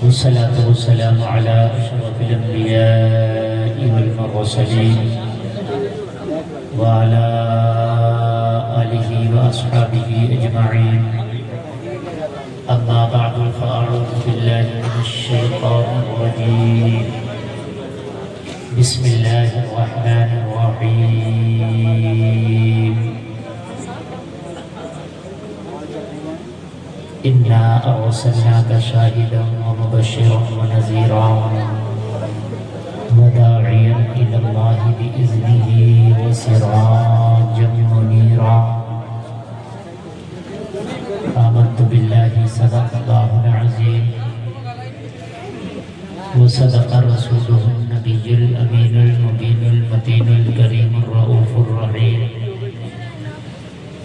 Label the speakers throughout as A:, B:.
A: والصلاة والسلام على أشرف الأنبياء والمرسلين وعلى آله وأصحابه أجمعين. أما بعد فأعوذ بالله من الشيطان الرجيم. بسم الله الرحمن الرحيم. إنا أرسلناك شاهدا ومبشرا ونذيرا وداعيا إلى الله بإذنه وسراجا منيرا. آمنت بالله صدق الله العظيم وصدق رسوله النبي الأمين المبين المتين الكريم الرؤوف الرحيم.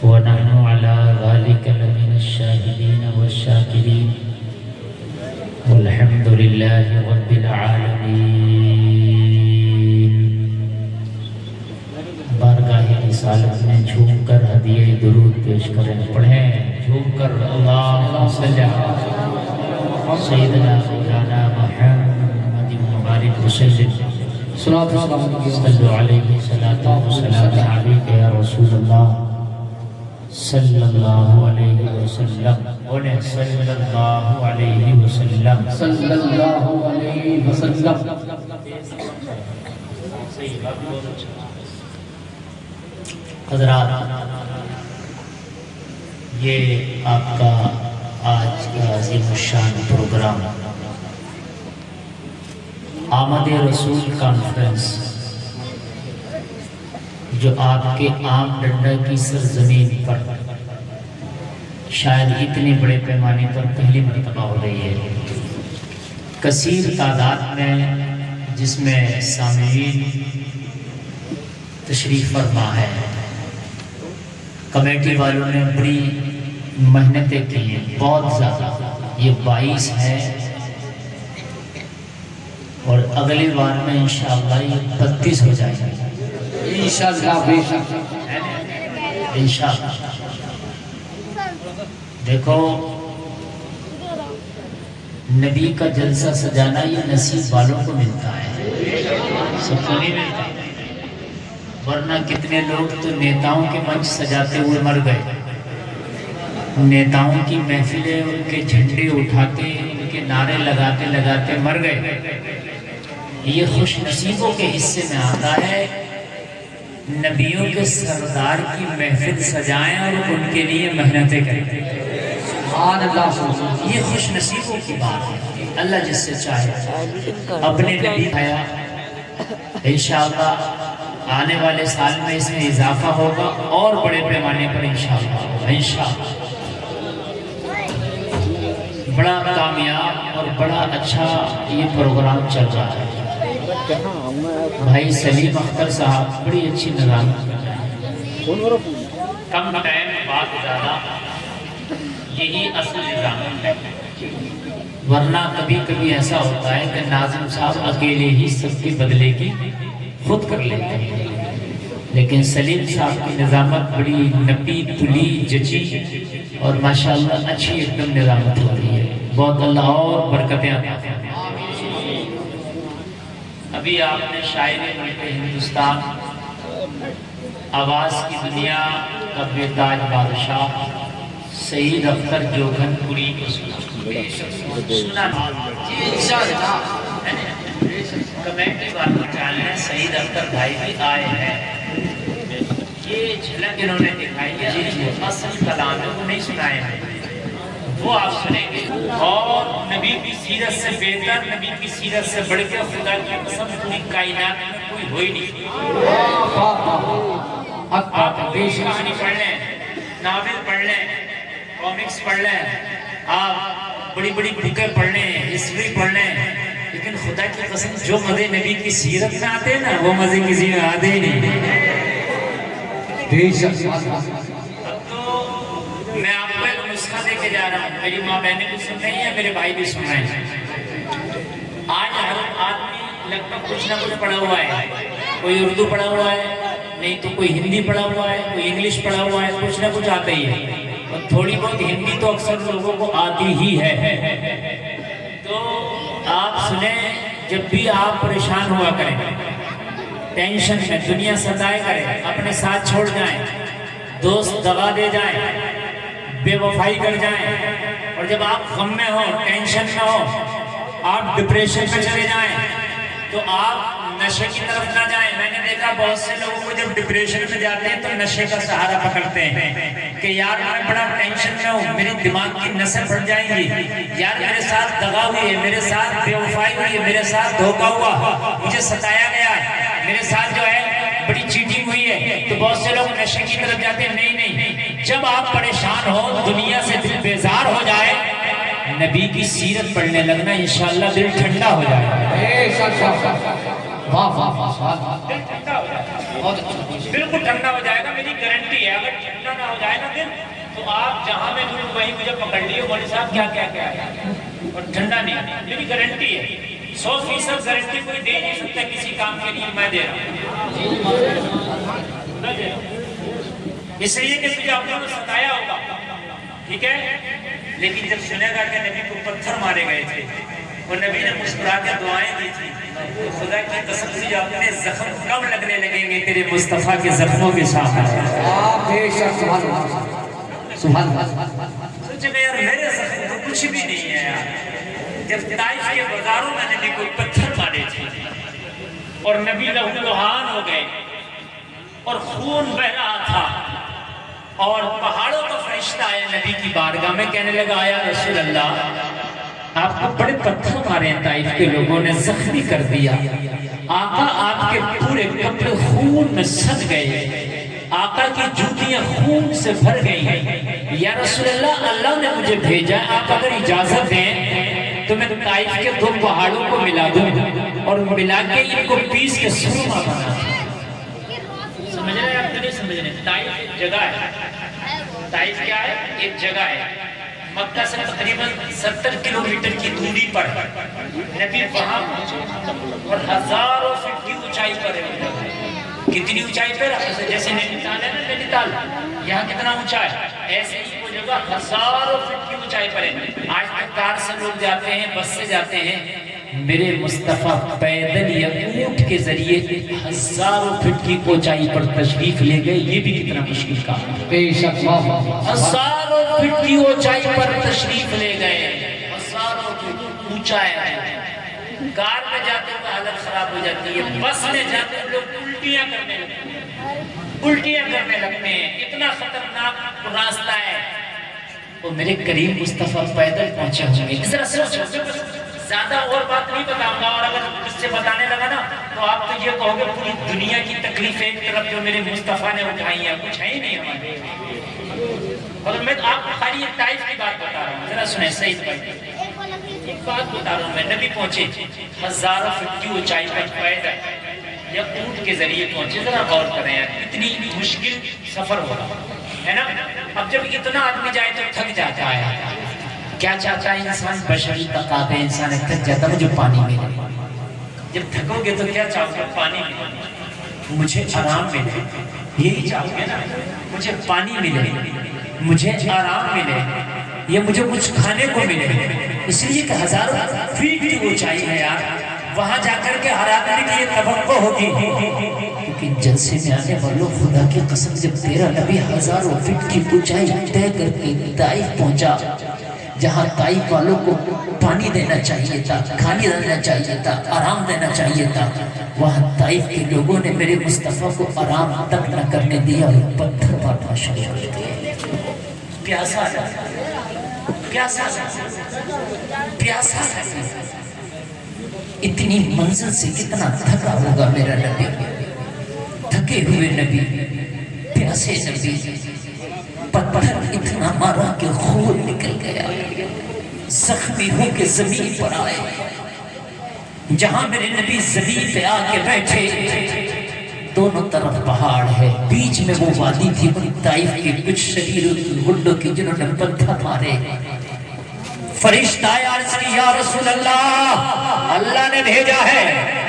A: ونحن على ذلك لمن الشاهدين والشاكرين والحمد لله رب العالمین. بارگاہ رسالت میں جھوم کر ہدیہ درود پیش کریں. پڑھیں جھوم کر اللہم صلی علی سیدنا مولانا محمد مبارک وسلم. صلو علیہ صلاۃ وسلام علیک یا رسول اللہ صلی اللہ علیہ وسلم. بولیں صلی اللہ علیہ وسلم.
B: صلی اللہ علیہ وسلم.
A: حضرات، یہ آپ کا آج کا عظیم الشان پروگرام آمد رسول کانفرنس، جو آپ کے عام ڈنڈا کی سرزمین پر شاید اتنے بڑے پیمانے پر پہلی مرتبہ ہو رہی ہے، کثیر تعداد میں جس میں سامعین تشریف فرما ہے. کمیٹی والوں نے بڑی محنتیں کی ہیں، بہت زیادہ. یہ 22 ہے اور اگلی بار میں انشاءاللہ یہ 32 ہو جائے گا انشاءاللہ. دیکھو، نبی کا جلسہ سجانا یہ نصیب والوں کو ملتا ہے، سب کو نہیں ملتا. ورنہ کتنے لوگ تو نیتاؤں کے منچ سجاتے ہوئے مر گئے، نیتاؤں کی محفلیں ان کے جھنڈے اٹھاتے ان کے نعرے لگاتے لگاتے مر گئے. یہ خوش نصیبوں کے حصے میں آتا ہے نبیوں کے سردار کی محفل سجائیں اور ان کے لیے محنتیں کریں. یہ خوش نصیبوں کی بات ہے. اللہ جس سے چاہے اپنے نبی آیا. انشاءاللہ آنے والے سال میں اس میں اضافہ ہوگا اور بڑے پیمانے پر انشاءاللہ ہوگا. انشاءاللہ بڑا کامیاب اور بڑا اچھا یہ پروگرام چل رہا ہے. بھائی سلیم اختر صاحب بڑی اچھی نظام کر رہے ہیں. کم ٹائم بات زیادہ، یہی اصل نظام ہے. ورنہ کبھی کبھی ایسا ہوتا ہے کہ ناظم صاحب اکیلے ہی سب کے بدلے کی خود کر لیتے ہیں، لیکن سلیم صاحب کی نظامت بڑی نپی تلی جچی اور ماشاءاللہ اچھی ایک دم نظامت ہو رہی ہے. بہت اللہ اور برکتیں عطا فرمائے. ابھی آپ نے شاعر ملک ہندوستان، آواز کی دنیا کا بے تاج بادشاہ سعید اختر جوکھن پوری کو سنا. کمیٹی والوں چاہنے سعید اختر بھائی بھی آئے ہیں. یہ جھلک انہوں نے دکھائی ہے، اصل کلام ہے وہ نہیں سنائے ہیں، وہ آپ سنیں گے. اور نبی کی سیرت سے بہتر، نبی کی سیرت سے بڑھ کے خدا کی قسم پوری کائنات میں کوئی ہوئی نہیں. آپ کہانی پڑھ لیں، ناول پڑھ لیں، کامکس پڑھ لیں، آپ بڑی بڑی بکیں پڑھ لیں، ہسٹری پڑھ لیں، لیکن خدا کی قسم جو مزے نبی کی سیرت میں آتے ہیں نا وہ مزے کسی میں آتے ہی نہیں. اب تو میں آپ کو ایک نسخہ دے کے جا رہا ہوں. میری ماں بہنیں بھی سن رہی ہیں، میرے بھائی بھی سن رہے ہیں. آج ہر آدمی لگ بھگ کچھ نہ کچھ پڑھا ہوا ہے. کوئی اردو پڑھا ہوا ہے، نہیں تو کوئی ہندی پڑھا ہوا ہے، کوئی انگلش پڑھا ہوا ہے، کچھ نہ کچھ آتا ہی ہے. اور تھوڑی بہت ہندی تو اکثر لوگوں کو آتی ہی ہے. تو آپ سنیں، جب بھی آپ پریشان ہوا کریں، ٹینشن میں، دنیا ستائے کریں، اپنے ساتھ چھوڑ جائیں، دوست دغا دے جائیں، بے وفائی کر جائیں، اور جب آپ غم میں ہو، ٹینشن میں ہو، آپ ڈپریشن میں چلے جائیں، تو آپ نشے کی طرف نہ جائیں۔ میں نے دیکھا بہت سے لوگوں کو جب ڈپریشن میں جاتے ہیں تو نشے کا سہارا پکڑتے ہیں کہ یار میں بڑا ٹینشن میں ہوں، میری دماغ کی نسیں پھٹ جائیں گی، یار میرے ساتھ دغا ہوئی ہے، میرے ساتھ بے وفائی ہوئی ہے، میرے ساتھ دھوکہ ہوا، مجھے ستایا گیا ہے، میرے ساتھ جو ہے بڑی چیٹنگ ہوئی ہے۔ تو بہت سے لوگ نشے کی طرف جاتے ہیں۔ نہیں، جب آپ پریشان ہو، دنیا سے دل بیزار ہو جائے، نبی کی سیرت پڑھنے لگنا، انشاءاللہ دل ٹھنڈا ہو جائے گا۔
B: واہ واہ واہ،
A: دل ٹھنڈا ہو جائے گا، بالکل ٹھنڈا ہو جائے گا، میری گارنٹی ہے۔ اگر ٹھنڈا نہ ہو جائے نا دل، تو آپ جہاں میں دوں وہیں مجھے پکڑ لیے، مولوی صاحب کیا کیا کیا ہے، اور ٹھنڈا نہیں، میری گارنٹی ہے۔ 100% گارنٹی کوئی دے نہیں سکتا کسی کام کے لیے، میں دے رہا ہوں، اس لیے کہ تجھے آپ نے ستایا ہوگا، ٹھیک ہے؟ لیکن جب سنے گا کہ نبی کو پتھر مارے گئے تھے اور نبی نے مسکرا کے دعائیں دی تھی، خدا کی قسم سے جو اپنے زخم کم لگنے لگیں گے تیرے مصطفیٰ کے زخموں کے سامنے۔
B: سبحان اللہ۔
A: سوچے گا یار میرے زخم تو کچھ بھی نہیں ہے یار۔ جب طائف کے بازاروں میں نبی کو پتھر مارے تھے اور نبی لہو لہان ہو گئے اور خون بہ رہا تھا، اور پہاڑوں کا فرشتہ آیا نبی کی بارگاہ میں، کہنے لگا آیا رسول اللہ، آپ کو بڑے پتھر مارے ہیں، طائف کے لوگوں نے زخمی کر دیا، آقا آپ کے پورے کپڑے خون میں سج گئے، آقا کی جوتیاں خون سے بھر گئی، یا رسول اللہ، اللہ نے مجھے بھیجا ہے، آپ اگر اجازت دیں تو میں طائف کے 2 پہاڑوں کو ملا دوں اور ملا کے ان کو پیس کے سرما بنا دوں۔ سمجھ رہے ہیں آپ؟ نہیں سمجھ رہے؟ طائف ایک جگہ ہے، طائف کیا ہے؟ ایک جگہ ہے، مکہ سے تقریباً 70 کلومیٹر کی دوری پر نبی وہاں پہنچے اور ہزاروں فٹ کی اونچائی پر ہے۔ کتنی اونچائی پر؟ جیسے نینیتال ہے نا، نینیتال یہاں کتنا اونچا ہے، ایسے ہی وہ جگہ ہزاروں فٹ کی اونچائی پر ہے۔ آج تک کار سے لوگ جاتے ہیں، بس سے جاتے ہیں، میرے مصطفیٰ پیدل یا اونٹ کے ذریعے ہزاروں فٹ کی اونچائی پر تشریف لے گئے، یہ بھی کتنا مشکل کام ہے۔
B: بے شک،
A: ہزاروں فٹ کی اونچائی پر تشریف لے گئے، ہزاروں فٹ اونچائی ہے۔ کار میں جاتے ہوئے حالت خراب ہو جاتی ہے، بس میں جاتے ہوئے لوگ الٹیاں کرنے لگتے ہیں، اتنا خطرناک راستہ ہے۔ وہ میرے قریب مصطفیٰ پیدل پہنچے ہوں گے، ذرا سوچو، زیادہ اور بات نہیں بتاؤں گا، اور اگر اس سے بتانے لگا نا تو آپ تو یہ کہو گے پوری دنیا کی تکلیفیں ایک طرف جو میرے مصطفیٰ نے اٹھائی ہیں، کچھ ہے ہی نہیں ہمارے۔ اور میں آپ کو خالی طائف کی بات بتا رہا ہوں، ذرا سنیں صحیح بھائی، ایک بات بتا رہا ہوں میں، نبی پہنچے ہزاروں فٹ کی اونچائی پر پیدل یا اونٹ کے ذریعے پہنچے، ذرا غور کریں یار، اتنی مشکل سفر ہوگا، ہے نا؟ اب جب اتنا آدمی جائے تو تھک جاتا ہے، کیا چاہتا ہے انسان؟ بشری طاقت ہے، انسان تھک جاتا ہے، مجھے پانی ملے۔ جب تھکو گے تو کیا چاہو گے؟ پانی ملے، مجھے آرام ملے، یہی چاہو گے نا؟ مجھے پانی ملے، مجھے آرام ملے، یا مجھے کچھ کھانے کو ملے۔ اس لیے کہ ہزاروں فیٹ کی اونچائی ہے یار، وہاں جا کر کے ہر آدمی کی یہ توقع ہوگی، لیکن جلسے میں آنے والوں، خدا کی قسم جب تیرا نبی ہزاروں فٹ کی اونچائی طے کر کے طائف پہنچا، جہاں طائف والوں کو پانی دینا چاہیے تھا، کھانے دینا چاہیے تھا، آرام دینا چاہیے تھا، وہاں طائف کے لوگوں نے میرے مصطفیٰ کو آرام تک نہ کرنے دیا اور پتھر مارنا شروع کر دیا۔ پیاسا اتنی منزل سے کتنا تھکا ہوگا میرا نبی، تھکے ہوئے نبی، پیاسے نبی، پتھر اتنا مارا کہ خون نکل گیا، زخمی ہو کے زمین پر آئے، جہاں میرے نبی زمین پہ آ کے بیٹھے، دونوں طرف پہاڑ ہے، بیچ میں وہ وادی تھی ان طائف کے کچھ شریروں کی گھڑوں کی جنہوں نے پتھر مارے۔ فرشتہ عرض کی یا رسول اللہ، اللہ نے بھیجا ہے،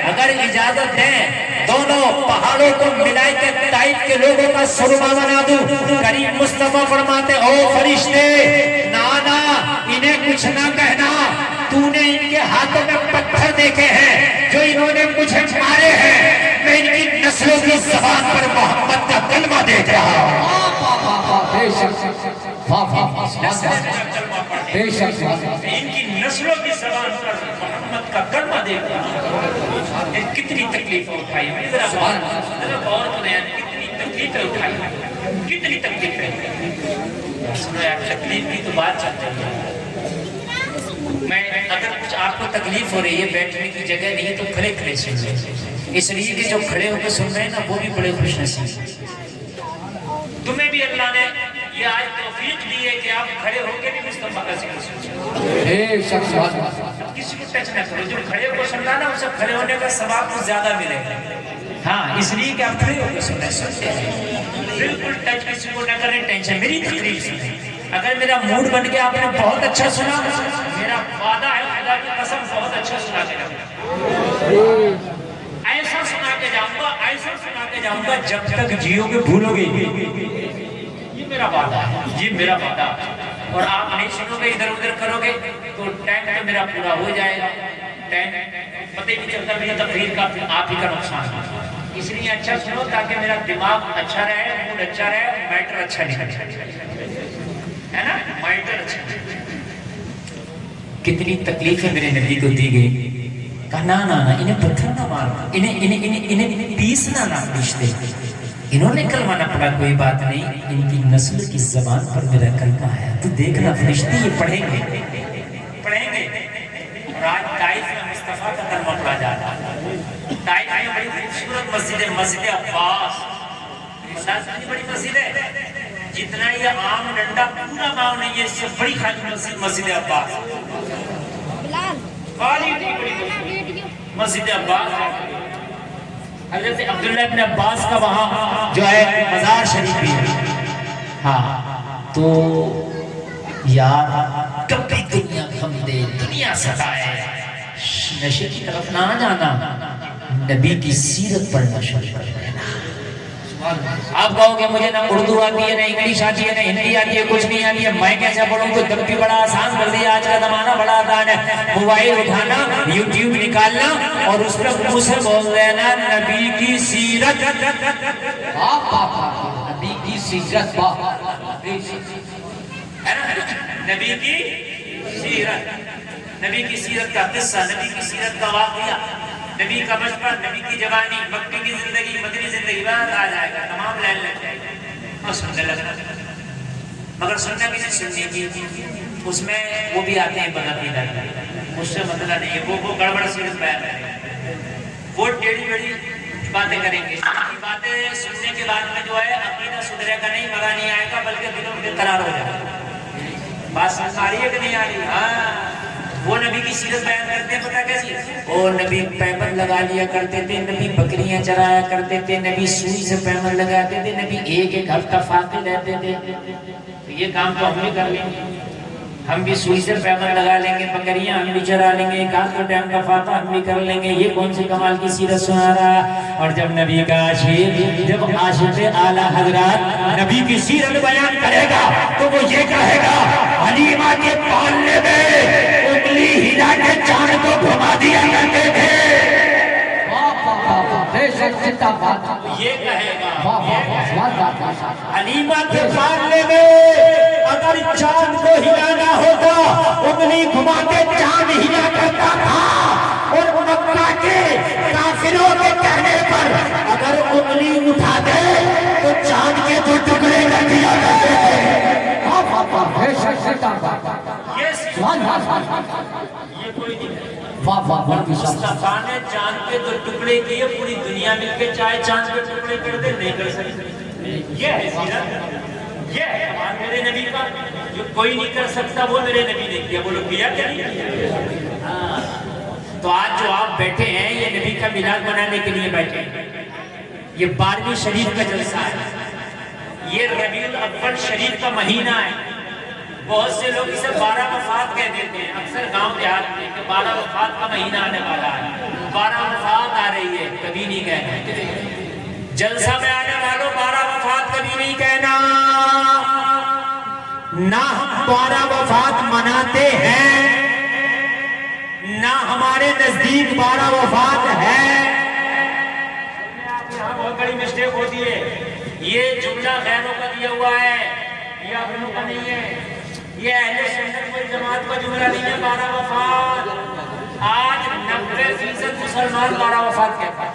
A: اگر اجازت دیں دونوں پہاڑوں کو ملائے کے طائف کے لوگوں کا سرما بنا دوں۔ کریم مصطفیٰ فرماتے او فرشتے، نانا انہیں کچھ نہ کہنا، تو نے ان کے ہاتھوں میں پتھر دیکھے ہیں جو انہوں نے مجھے مارے ہیں، میں ان کی نسلوں کی زبان پر محمد کا کلمہ دیکھ رہا ہوں۔
B: بے شک بے شک
C: ان کی نسلوں کی زبان پر محمد کا کلمہ دیکھ رہا ہوں۔ کتنی تکلیفیں اٹھائی ہیں، ذرا غور کریں، کتنی تکلیفیں اٹھائی ہیں، کتنی تکلیفیں۔ سنو یار، تکلیف کی تو بات چل رہی ہے۔ میں اگر کچھ آپ کو تکلیف ہو رہی ہے، بیٹھنے کی جگہ نہیں ہے تو کھڑے کھڑے سن لیں، اس لیے کہ جو کھڑے ہو کے سن رہے ہیں نا وہ بھی بڑے خوش نصیب ہیں۔ تمہیں بھی اللہ نے یہ آج توفیق دی ہے کہ آپ کھڑے ہو کے بھی مصطفیٰ کا ذکر سنیں۔
B: بے شک
C: کسی کو ٹچ نہ کرو، جو کھڑے ہو کے سن رہا نا اسے کھڑے ہونے کا ثواب کچھ زیادہ ملے گا۔ ہاں، اس لیے کہ آپ کھڑے ہو کے سنتے ہیں، بالکل ٹچ کسی کو نہ کریں، ٹینشن میری تقریر سنیں۔ اگر میرا موڈ بن گیا آپ نے بہت اچھا سنا، میرا وعدہ ہے خدا کی قسم بہت اچھا سنا کے جاؤں گا، ایسا سنا کے جاؤں گا، ایسا سنا کے جاؤں گا جب تک جیو گے بھولو گے، یہ میرا وعدہ ہے، یہ میرا وعدہ ہے۔ اور آپ نہیں سنو گے، ادھر ادھر کرو گے تو ٹائم تو میرا پورا ہو جائے گا، ٹائم پتہ ہی نہیں چلتا میری تقریر کا، آپ ہی کا نقصان ہے۔ اس لیے اچھا سنو تاکہ میرا دماغ اچھا رہے، موڈ اچھا رہے، میٹر اچھا نکل ہے نا، میٹر اچھا۔ کتنی تکلیفیں میرے نبی کو دی گئی، کہا نا نا نا انہیں پتھر نہ مارو، انہیں پیسنا نہ پیستے، انہوں نے کلمہ نہ پڑھا کوئی بات نہیں، ان کی نسل کی زبان پر میرا کلمہ ہے، تو دیکھنا فرشتے یہ پڑھیں گے پڑھیں گے۔ اور آج طائف میں مصطفیٰ کا کلمہ پڑھا جاتا ہے۔ طائف میں بڑی خوبصورت مسجد ہے، مسجد عباس، مسجد بڑی مسجد ہے، جتنا یہ عام ڈنڈا پورا گاؤں نہیں ہے، اس سے بڑی خالی مسجد عباس، مسجد عباس۔ حضرت عبداللہ ابن عباس کا وہاں جو ہے مزار شریف بھی ہے۔ ہاں تو یار کبھی دنیا غم دے، دنیا ستائے، نشے کی طرف نہ جانا، نبی کی سیرت پڑھنا شروع کر دینا۔ آپ کہو گے مجھے نہ اردو آتی ہے، نہ انگلش آتی ہے، نہ ہندی آتی ہے، کچھ نہیں آتی ہے، میں کیسے پڑھوں؟ تو جب بھی بڑا آسان کر دیا، آج کا زمانہ بڑا آسان ہے، موبائل اٹھانا، یوٹیوب نکالنا اور اس پر منہ سے بول دینا نبی کی سیرت،
B: نبی کی سیرت،
C: نبی کی سیرت، نبی کی سیرت کا قصہ، نبی کی سیرت کا واقعہ، نبی کا بچپن، نبی کی جوانی، مکی کی زندگی، مدنی زندگی، بات آ جائے گا، تمام لائن لگ جائے گا اور سننے لگنا۔ مگر سننا بھی نہیں سننی کی، اس میں وہ بھی آتے ہیں بناتی لگنا، اس سے مطلب نہیں ہے، وہ گڑبڑ سیرت بیان کریں گے، وہ ٹیڑھی بیڑھی باتیں کریں گے، باتیں سننے کے بعد میں جو ہے عقیدہ سدھرے کا نہیں، مزہ نہیں آئے گا، بلکہ دلوں میں قرار ہو جائے گا۔ بات سمجھ آ رہی ہے کہ نہیں آ رہی؟ ہاں، وہ نبی کی سیرت بیان کرتے ہیں، پتہ کیسی؟ وہ نبی پیمن لگا لیا کرتے تھے، نبی بکریاں چرایا کرتے تھے، نبی سوئی سے پیمن لگاتے تھے، نبی ایک ہفتہ فاقے رہتے تھے۔ یہ کام تو ہم بھی کر لیں گے، ہم بھی سوئی سے پیمن لگا لیں گے، بکریاں ہم بھی چرا لیں گے، ایک آدھ ٹائم کا فاتح ہم بھی کر لیں گے۔ یہ کون سی کمال کی سیرت سنا رہا؟ اور جب نبی کا عاشق، جب عاشق اعلیٰ حضرات نبی کی سیرت بیان کرے گا تو وہ یہ کہے گا حلیمہ کے پالنے میں انگلی ہلا کے چاند کو گھما دیا کرتے تھے، یہ کہے گا حلیمہ کے پالنے میں اگر چاند کو ہلانا ہوتا انگلی گھما کے چاند ہلا کرتا تھا، اور مکہ کے کافروں کے کہنے پر اگر انگلی اٹھا دے تو چاند کے دو ٹکڑے کر دیا کرتے تھے۔ یہ کوئی نہیں، مصطفیٰ نے چاند کے دو ٹکڑے کیے، پوری دنیا مل کے چاہے چاند کے ٹکڑے کر دے نہیں کر سکتے۔ یہ ہے سیرت، یہ ہے کمال میرے نبی کا، جو کوئی نہیں کر سکتا وہ میرے نبی نے کیا، بولو کیا کیا نہیں؟ تو آج جو آپ بیٹھے ہیں یہ نبی کا میلاد منانے کے لیے بیٹھے ہیں، یہ 12ویں شریف کا جلسہ ہے، یہ ربیع الاول شریف کا مہینہ ہے۔ بہت سے لوگ اسے 12 وفات کہہ دیتے ہیں، اکثر گاؤں دیہات میں کہ 12 وفات کا مہینہ آنے والا ہے، 12 وفات آ رہی ہے، کبھی نہیں کہنا۔ جلسہ میں آنے والوں 12 وفات کبھی نہیں کہنا، نہ ہم 12 وفات مناتے ہیں، ہمارے نزدیک 12 وفات ہے. یہاں بہت بڑی مسٹیک ہوتی ہے. یہ جملہ غیروں کا دیا ہوا ہے, یہ اپنوں کا نہیں ہے. یہ اہل سنت والجماعت کا جملہ نہیں ہے 12 وفات. آج 90% مسلمان 12 وفات کہتا ہے.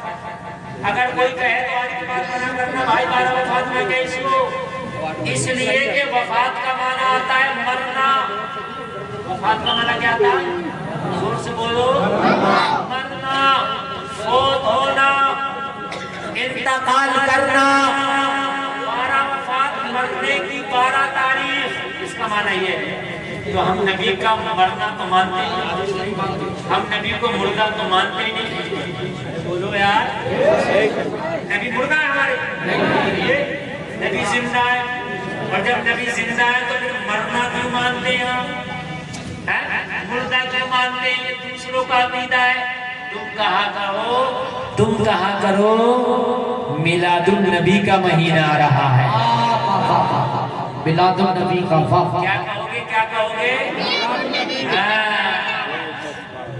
C: اگر کوئی کہے تو آج کی بات منع کرنا, بھائی 12 وفات میں کیسی ہو. اس لیے کہ وفات کا معنی آتا ہے مرنا. وفات کا معنی کیا آتا ہے؟ زور سے بولو. مرنا, فوت ہونا, انتقال کرنا. 12 وفات, مرنے کی 12 تاریخ, اس کا معنی یہ ہے. تو ہم نبی کا مرنا تو مانتے نہیں, ہم نبی کو مردہ تو مانتے نہیں. بولو یار, نبی مردہ ہے ہمارے, نبی زندہ ہے. اور جب نبی زندہ ہے تو پھر مرنا کیوں مانتے ہیں ہم, مردہ کیوں مانتے ہیں؟ یہ دوسروں کا عقیدہ ہے. تم کہا کرو میلاد النبی کا مہینہ آ رہا ہے.
B: میلاد النبی کا
C: کیا کہو گے, کیا کہو گے؟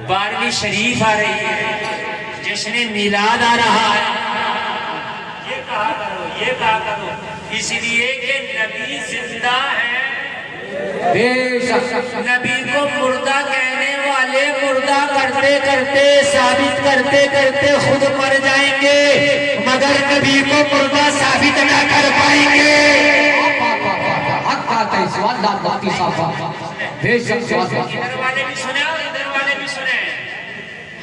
C: 12ویں شریف آ رہی ہے, جشن میلاد آ رہا ہے. یہ کہا کرو, یہ کہا کرو, اس لیے کہ نبی زندہ ہے. نبی کو مردہ کہنے والے مردہ کرتے کرتے, ثابت کرتے کرتے خود مر جائیں گے, مگر نبی کو مردہ ثابت نہ کر پائیں گے. ادھر والے بھی سنیں اور ادھر والے بھی سنیں.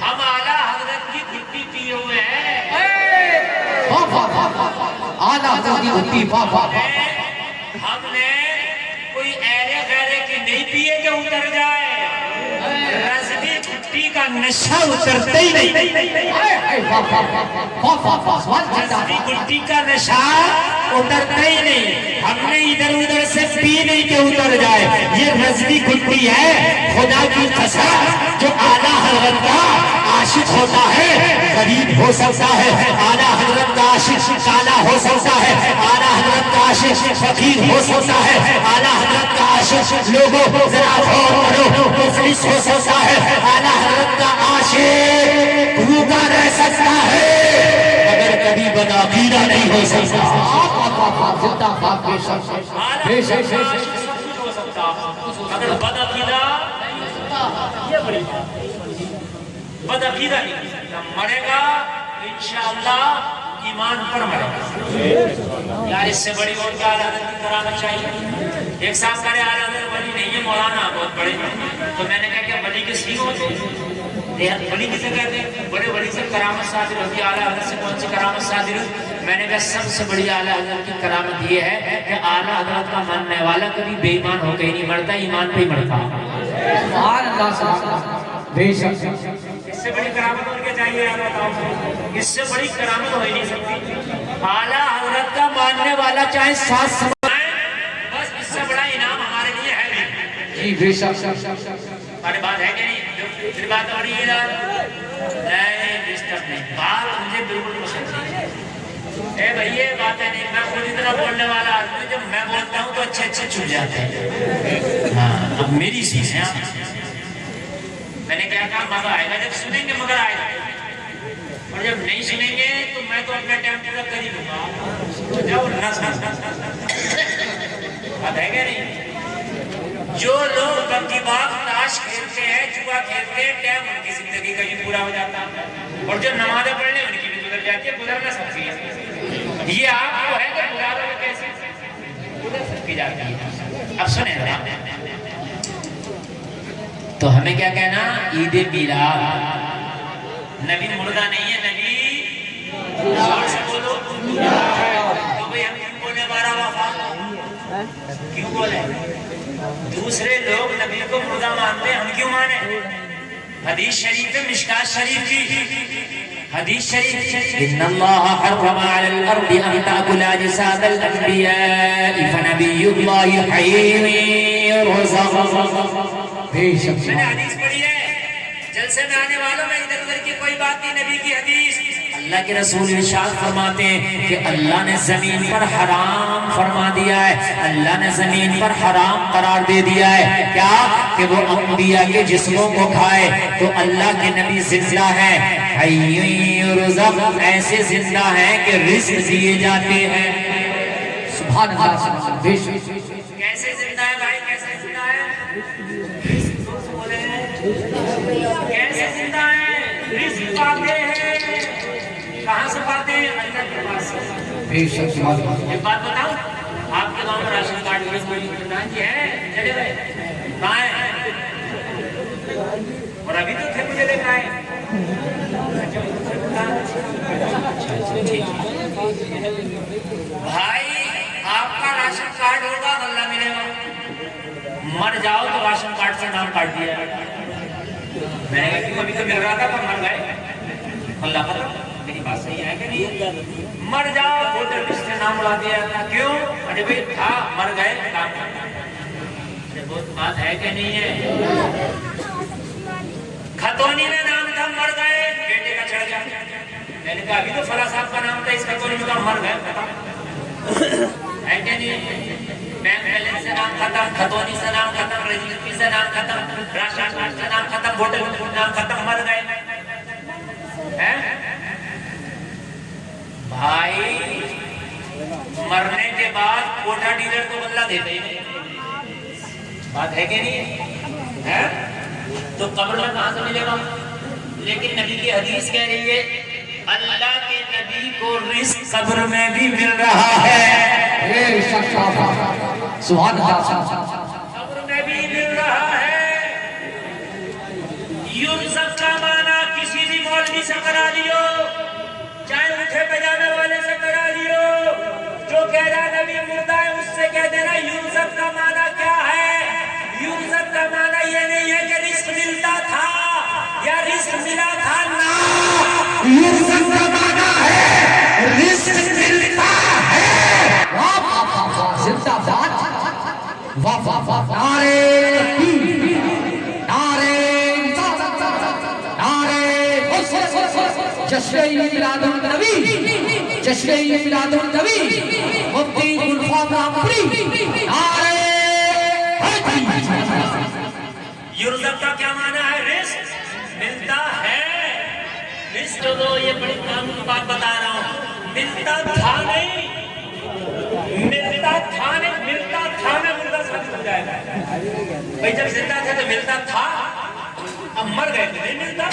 C: ہم اعلیٰ حضرت کی گھٹی پیے ہوئے ہیں. ہم نے کوئی ایرے غیرے کی نہیں پیے کہ اتر جائے. رضوی گھٹی کا نشہ اترتے ہی نہیں. رضوی گھٹی کا نشہ اترتے ہی نہیں. ہم نے ادھر ادھر سے پی نہیں کہ اتر جائے. یہ رضوی گھٹی ہے, خدا کی قسم. جو اعلیٰ حضرت کا عاشق ہوتا ہے غریب ہو سکتا ہے, اعلیٰ حضرت کا عاشق کالا ہو سکتا ہے, اعلیٰ حضرت کا عاشق فقیر ہو سکتا ہے, اعلیٰ حضرت کا عاشق لوگوں ذرا غور کرو مفلس ہو سکتا ہے, اعلیٰ حضرت کا عاشق بھوکا رہ سکتا ہے, مگر کبھی بدعقیدہ نہیں ہو سکتا. اعلیٰ حضرت کا عاشق سب کچھ ہو سکتا مگر بدعقیدہ یہ بڑی بدعقیدہ نہیں ہو سکتا. مرے گا انشاءاللہ ایمان پر مرے گا. یار اس سے بڑی اور کیا اعلیٰ حضرت کی کرامت چاہیے. ایک صاحب کہہ رہے اعلیٰ حضرت ولی نہیں ہے, مولانا بہت بڑے. تو میں نے کہا کہ ولی کس کی ہوتے ہیں, ولی کسے کہتے ہیں؟ بڑے ولی سے کرامت صادر ہوتی ہے, اعلیٰ حضرت سے کون سی کرامت صادر ہوتی؟ میں نے کہا سب سے بڑی اعلیٰ حضرت کی کرامت یہ ہے کہ اعلیٰ حضرت کا ماننے والا کبھی بے ایمان ہو کے ہی نہیں مرتا, ایمان پہ ہی مرتا. اس سے بڑی کرامت ان کے چاہیے, اس سے بڑی کرامت ہو ہی نہیں سکتی. اعلیٰ حضرت کا ماننے والا چاہے 7 سمائے, بس اس سے بڑا انعام ہمارے لیے ہے نہیں. ہماری بات ہے کہ نہیں؟ پھر بات ہو رہی ہے نہیں, ڈسٹرب نہیں. بات مجھے بالکل پسند نہیں. اے بھائی یہ باتیں نہیں, میں خود اتنا بولنے والا آدمی, جب میں بولتا ہوں تو اچھے اچھے چھپ جاتے ہیں. ہاں اب میری چیز ہے. میں نے کیا کہا مزہ آئے گا جب سنیں گے, مگر آئے گا. اور جب نہیں سنیں گے تو میں تو اپنا ٹائم پورا کر ہی لوں گا. جب بات ہے کہ نہیں؟ جو لوگ بکی باغ تاش کھیلتے ہیں, جوا کھیلتے ہیں, ٹائم ان کی زندگی کا یہ پورا ہو جاتا ہے. اور جو نمازیں پڑھنے ان کی بھی گزر جاتی ہے, گزرنا سکتی ہے. یہ آپ کو ہے کہ گزاروں میں کیسے گزر سکتی جاتی ہے. اب سنیں نا, تو ہمیں کیا کہنا, عید میلاد. نبی مردہ نہیں ہے, نبی زور سے بولو. تو بھئی ہم کیوں بولے 12 وفات, کیوں بولے؟ دوسرے لوگ نبی کو مردہ مانتے ہیں, ہم کیوں مانے؟ حدیث شریف ہے, مشکات شریف کی حدیث شریف, ان اللہ حرم علی الارض ان تاکل اجساد الانبیاء فنبی اللہ حی یرزق. میں نے حدیث پڑھی ہے, جلسے میں آنے والوں میں ادھر ادھر کی کوئی بات نہیں، نبی کی حدیث۔ اللہ کے رسول ارشاد فرماتے ہیں کہ اللہ نے زمین پر حرام فرما دیا ہے، اللہ نے زمین پر حرام قرار دے دیا ہے کیا؟ کہ وہ انبیاء کے جسموں کو کھائے۔ تو اللہ کے نبی زندہ ہیں، حی یرزق، ایسے زندہ ہیں کہ رزق دیے جاتے ہیں۔
B: سبحان اللہ سبحان اللہ، بے شک۔
C: کیسے زندہ ہے بھائی، کیسے زندہ ہے؟ کیسے زندہ ہے؟ رزق پاتے ہیں۔ کہاں سے پاتے ہیں؟ اللہ کے پاس سے۔
B: بے شک سبحان اللہ۔
C: ایک بات بتاؤ، آپ کے گاؤں میں راشن کارڈ میں کوئی پردھان جی ہے؟ چلے گئے کہاں ہیں؟ اور ابھی تو تھے مجھے لے آئے۔ بھائی آپ کا راشن کارڈ ہوگا اللہ ملے گا، مر جاؤ تو راشن کارڈ سے نام کاٹ دیا۔ میں نے کہا کہ ابھی تو مل رہا تھا پر مر گئے، اللہ پتہ میری بات صحیح ہے کہ نہیں؟ مر جاؤ ووٹر لسٹ سے نام اڑا دیا تھا، کیوں؟ ارے بھائی تھا، مر گئے کام کرنا۔ بہت بات ہے کہ نہیں ہے؟ کھتونی میں نام تھا، مر گئے، بیٹے کا چڑھ گیا۔ میں نے کہا ابھی تو فلاں صاحب کا نام تھا، اس کھتونی میں تو مر گئے، ہے کہ نہیں؟ بینک بیلنس سے نام ختم، کھتونی سے نام ختم، رجسٹری سے نام ختم، راشن کارڈ سے نام ختم، ووٹر لسٹ سے نام ختم، مر گئے۔ بھائی مرنے کے بعد کوٹا ڈیلر کو بدلہ دیتے ہی نہیں، بات ہے کہ نہیں ہے؟ تو قبر میں کہاں سے ملے گا؟ لیکن نبی کی حدیث کہہ رہی ہے اللہ کے نبی کو رزق قبر میں بھی مل رہا ہے۔
B: بے شک سبحان اللہ،
C: قبر میں بھی مل رہا ہے۔ یرزق کا معنی کسی بھی مولوی سے کرا لیو، چاہے اٹھے پجامے والے سے کرا لیو، جو کہہ رہا نبی مردہ ہے اس سے کہہ دینا یرزق کا معنی کیا ہے؟ یرزق کا معنی یہ نہیں ہے کہ رزق ملتا تھا یا رزق ملا تھا، نا، یرزق کا معنی ہے رزق ملتا ہے۔
B: واہ واہ واہ واہ، زندہ باد، واہ واہ واہ، نعرے تکبیر، نعرے جشن میلاد النبی، جشن میلاد النبی، مفتی گلفام رامپوری، نعرے
C: یرزق کا کیا معنی ہے؟ رزق ملتا ہے۔ رزق جو یہ بڑی قانون بات بتا رہا ہوں، ملتا تھا نہیں، ملتا تھا نہیں، ملتا تھا میں مردہ ثابت ہو جائے گا۔ بھائی جب زندہ تھے تو ملتا تھا، اب مر گئے تو نہیں ملتا،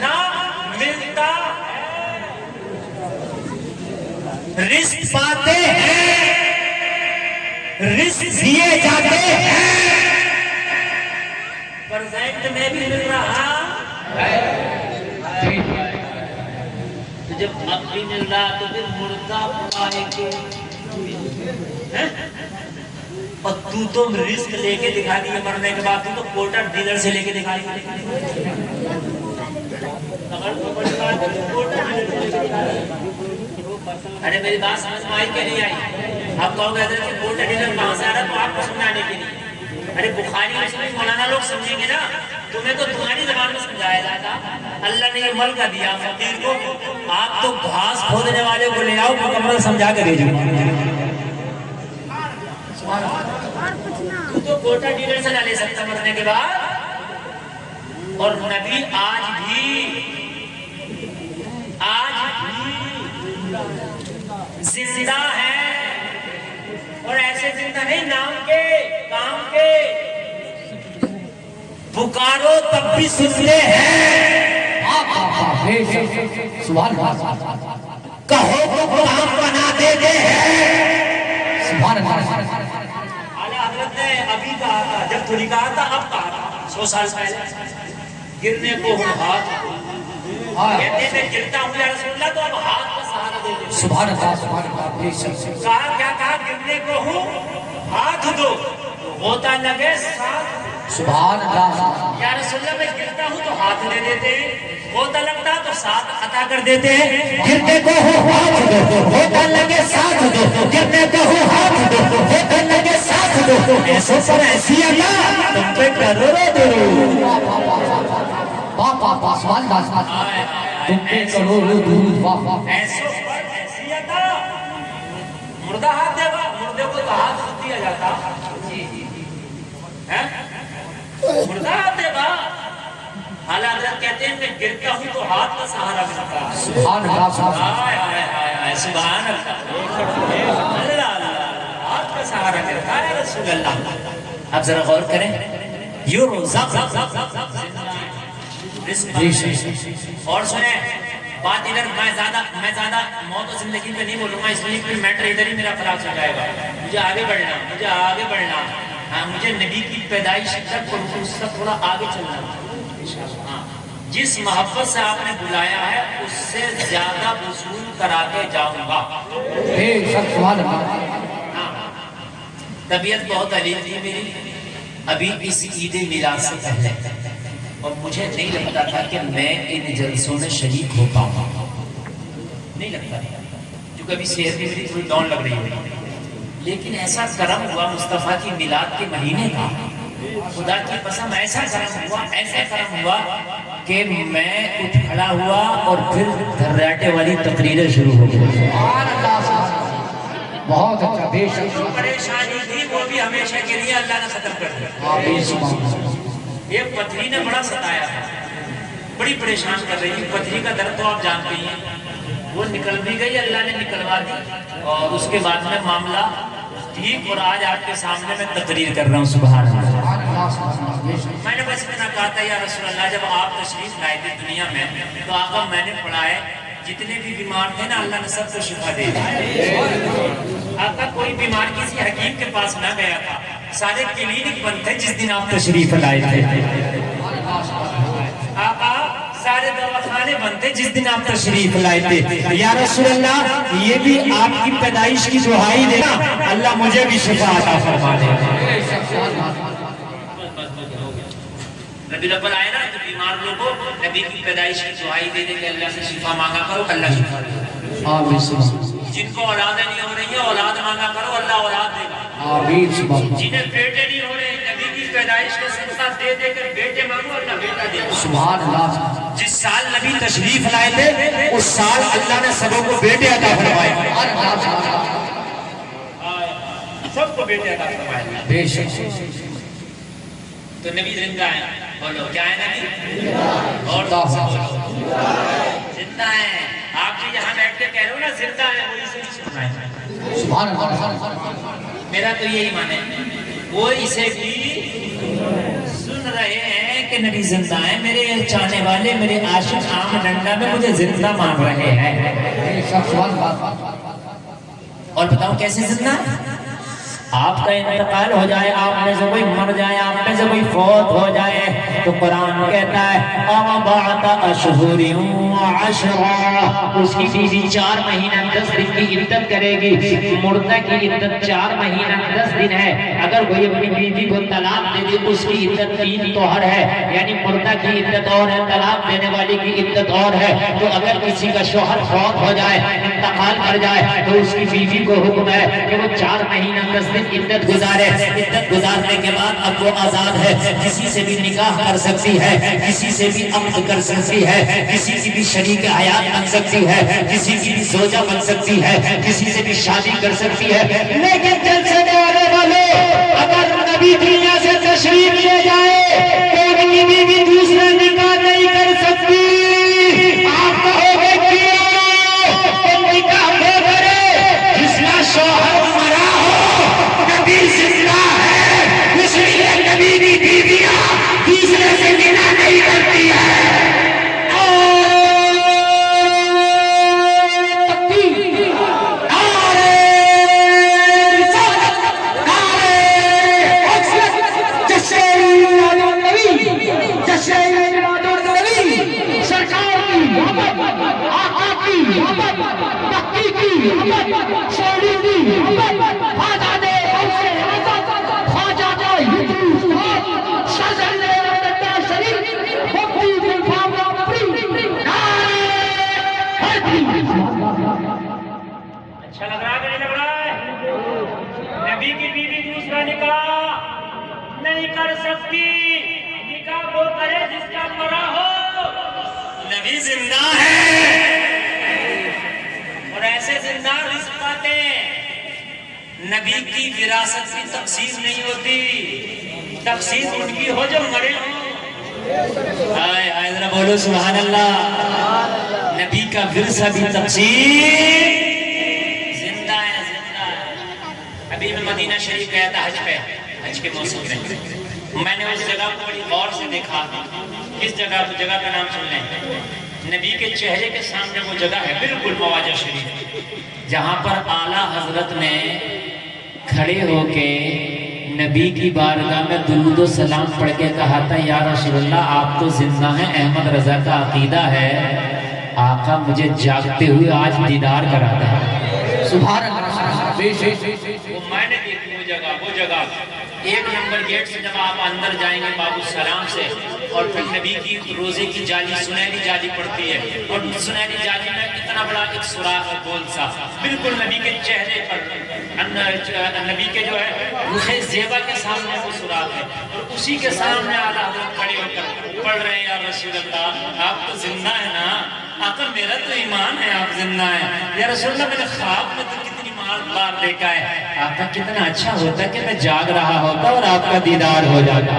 C: نہ ملتا ہے۔ رزق پاتے ہیں، رزق دیے جاتے ہیں، پرزینٹ میں بھی مل رہا ہے۔ تو جب اب بھی مل رہا تو پھر مردہ پائے کے، اور تو رزق لے کے دکھا دیے مرنے کے بعد، تو کوٹا ڈیلر سے لے کے دکھا دیے۔ ارے میری بات سمجھ میں آئی کہ نہیں آئی؟ آپ کہو گے کہ کوٹا ڈیلر کہاں سے آ رہا، تو آپ کو سمجھانے کے لیے، ارے بخاری میں مولانا لوگ سمجھیں گے نا، تمہیں تو تمہاری زبان میں سمجھایا جاتا۔ اللہ نے یہ ملکہ دیا فقیر کو، آپ تو گھاس کھودنے والے کو لے آؤ، مکمل سمجھا کے بھیجو۔ تو کوٹا ڈیلر سے نہ لے سکتا مرنے کے بعد۔ اور نبی آج بھی زندہ ہے، اور ایسے زندہ نہیں نام کے، کام کے، پکارو تب بھی سنتے ہیں،
B: سبحان اللہ،
C: کہو تو کام بنا دیتے ہیں۔
B: سبحان اللہ۔
C: اعلیٰ حضرت نے ابھی کہا تھا، جب تھوڑی کہا تھا اب کہا تھا، 100 سال پہلے، گرنے کو ہوں ہاتھ، کہتے میں گرتا ہوں یا رسول اللہ، تو اب ہاتھ کا سہارا دیتے ہیں۔
B: سبحان اللہ، سبحان اللہ۔
C: کہا کیا کہا؟ گرنے کو ہوں ہاتھ دو، ہوتا لگے ساتھ۔
B: سبحان اللہ۔
C: یا رسول اللہ میں گرتا ہوں تو ہاتھ دے دیتے ہیں، ہوتا لگتا تو ساتھ عطا کر دیتے ہیں۔ گرنے کو ہوں ہاتھ دو، ہوتا لگے ساتھ دو، گرنے کو ہوں ہاتھ دو، ہوتا لگے ساتھ دو، ایسے پر ایسی عطا تم پہ کروڑوں درود۔
B: پاسوان داسمان تم پہ کروڑوں درود واہ واہ
C: ایسو پر حیثیت مردہ ہاتھ دے گا، مردے کو تو ہاتھ خود دیا جاتا ہے، مردہ ہاتھ دے گا. حالا حضرت کہتے ہیں کہ گرتا ہوں تو ہاتھ کا سہارا ملتا ہے.
B: سبحان اللہ سبحان
C: ہائے ہائے ہائے ہائے سبحان اللہ، اللہ اللہ، ہاتھ کا سہارا ملتا ہے رسول اللہ. اب ذرا غور کریں، یوں روزہ اور سنیں بات ادھر، میں زیادہ موت و زندگی پہ نہیں بولوں گا، اس لیے کہ میٹر ادھر ہی میرا خراب ہو جائے گا. مجھے آگے بڑھنا، ہاں مجھے نبی کی پیدائش تک اس سے تھوڑا آگے چلنا. ہاں جس محبت سے آپ نے بلایا ہے اس سے زیادہ وصول کرا کے جاؤں گا.
B: بے شک سبحان اللہ.
C: ہاں طبیعت بہت علیل تھی میری ابھی اس عید میلاد سے پہلے، اور مجھے نہیں لگتا تھا کہ میں ان جلسوں میں شریک ہو پاؤں گا، نہیں لگتا تھا کیونکہ ابھی صحت بھی میری تھوڑی ڈاؤن لگ رہی ہوئی. لیکن ایسا کرم ہوا مصطفیٰ کی میلاد کے مہینے کا، خدا کی قسم ایسا کرم ہوا کہ میں اٹھ کھڑا ہوا اور پھر دھراٹے والی تقریریں شروع ہو گئی.
B: سبحان اللہ سبحان اللہ. بہت اچھا. بے شک
C: جو پریشانی تھی وہ بھی ہمیشہ کے لیے اللہ نے ختم کر دیا.
B: آمین سبحان اللہ.
C: یہ پتھری نے بڑا ستایا تھا، بڑی پریشان کر رہی تھی. پتھری کا درد تو آپ جانتے ہی ہیں، وہ نکل بھی گئی، اللہ نے نکلوا دی، اور اس کے بعد میں معاملہ ٹھیک. اور آج آپ کے سامنے میں تقریر کر رہا ہوں. سبحان اللہ.
B: سبحان اللہ سبحان اللہ.
C: میں نے بس اتنا کہا تھا یا رسول اللہ، جب آپ تشریف لائے تھے دنیا میں تو آقا میں نے پڑھا ہے جتنے بھی بیمار تھے نا اللہ نے سب کو شفا دے دی. آقا کوئی بیمار کسی حکیم کے پاس نہ گیا تھا، سارے کلینک بند تھے جس دن آپ تشریف لائے تھے. آقا سارے دواخانے بند تھے جس دن آپ تشریف لائے تھے. یا رسول اللہ یہ بھی آپ کی پیدائش کی دعائی دینا، اللہ مجھے بھی شفا عطا فرما دے. ربی الاول آئے نا تو بیمار لوگوں نبی کی پیدائش کی دعائی دے دے کہ اللہ سے شفا مانگا کرو، اللہ شفا دے گا.
B: آمین سبحان اللہ.
C: جن کو اولادیں نہیں ہو رہی ہیں اولاد مانگا کرو، اللہ اولاد دے گا.
B: آمین سبحان اللہ.
C: جنہیں بیٹے نہیں ہو رہے نبی کی پیدائش کا صدقہ دے دے کر بیٹے مانگو، اللہ بیٹا دے گا.
B: سبحان اللہ.
C: جس سال نبی تشریف لائے تھے اس سال اللہ نے سبوں کو بیٹے عطا فرمائے.
B: سبحان اللہ سبحان اللہ.
C: سب کو بیٹے عطا فرمائے.
B: بے شک.
C: تو نبی زندہ ہے، بولو کیا ہے نبی؟ اور زندہ ہے. آپ جو یہاں بیٹھ کے کہہ رہے ہو نا زندہ ہے، وہی سے سننا ہے.
B: سبحان اللہ.
C: میرا تو یہی مان ہے، وہ اسے بھی سن رہے ہیں کہ نبی زندہ ہے. میرے چاہنے والے، میرے عاشق عام ڈنڈا میں مجھے زندہ مان رہے ہیں.
B: بے شک سبحان اللہ.
C: اور بتاؤ کیسے زندہ ہے؟ آپ کا انتقال ہو جائے، آپ میں سے کوئی مر جائے، آپ میں سے کوئی فوت ہو جائے تو قرآن کہتا ہے أَرْبَعَةَ أَشْهُرٍ وَعَشْرًا، اس کی بیوی 4 مہینہ 10 دن کی عدت کرے گی. مردہ کی عدت 4 مہینہ 10 دن ہے. اگر کوئی اپنی بیوی کو طلاق دے دے اس کی عدت 3 طہر ہے، یعنی مردہ کی عدت اور ہے، طلاق دینے والی کی عدت اور ہے. تو اگر کسی کا شوہر فوت ہو جائے، انتقال کر جائے تو اس کی بیوی کو حکم ہے کہ وہ 4 مہینہ 10 دن عدت گزارے. عدت گزارنے کے بعد اب وہ آزاد ہے، کسی سے بھی نکاح کر سکتی ہے، کسی سے بھی عقد کر سکتی ہے، کسی کی بھی شریک حیات بن سکتی ہے، کسی کی بھی زوجہ بن سکتی ہے، کسی سے بھی شادی کر سکتی ہے. لیکن جلسے میں آنے والے اگر نبی دنیا سے تشریف لے جائے تو ان کی بیوی دوسرا نکاح نہیں کر سکتی. آپ کہو گے کیوں؟ نکاح وہ کرے جس کا شوہر مرا ہو، نبی زندہ ہے اس لیے نبی کی بیویاں دوسرے سے نکاح نہیں کرتی ہے. اچھا لگ رہا ہے کہ نہیں لگ رہا ہے؟ نبی کی بیوی دوسرا نکاح نہیں کر سکتی. نکاح وہ کرے جس کا مرا ہو. نبی زندہ ہے اور ایسے زندہ رزق پاتے ہیں. نبی کی وراثت کی تقسیم نہیں ہوتی, تقسیم ان کی ہو جو مرے ہوں. آئے آئے ذرا بولو سبحان اللہ. نبی کا ورثہ بھی تقسیم زندہ ہے, زندہ ہے. ابھی میں مدینہ شریف گیا تھا حج پہ, حج کے موسم میں نے اس جگہ کو بڑی غور سے دیکھا. کس جگہ کا نام سن لیں. نبی کے چہرے کے سامنے وہ جگہ ہے بالکل مواجہ شریف, جہاں پر اعلیٰ حضرت نے کھڑے ہو کے نبی کی بارگاہ میں درود و سلام پڑھ کے کہا تھا یا رسول اللہ آپ تو زندہ ہیں, احمد رضا کا عقیدہ ہے آقا مجھے جاگتے ہوئے آج دیدار کراتا ہے.
B: سبحان اللہ.
C: وہ میں نے دیکھی وہ جگہ 1 نمبر گیٹ سے جب آپ اندر جائیں گے باب السلام سے, اور پھر نبی کی روزے کی جالی سنہری جالی پڑتی ہے, اور سنہری جالی میں اتنا بڑا ایک سوراخ ہے گول سا بالکل نبی کے چہرے پر, نبی کے جو ہے رخ زیبا کے سامنے وہ سوراخ ہے, اور اسی کے سامنے اعلیٰ حضرت کھڑے ہو کر پڑھ رہے ہیں یا رسول اللہ آپ تو زندہ ہیں نا. آقا میرا تو ایمان ہے آپ زندہ ہیں. یا رسول اللہ میرے خواب میں تو کتنی بار دیکھا ہے. آقا کتنا اچھا ہوتا کہ میں جاگ رہا ہوتا اور آپ کا دیدار ہو جاتا.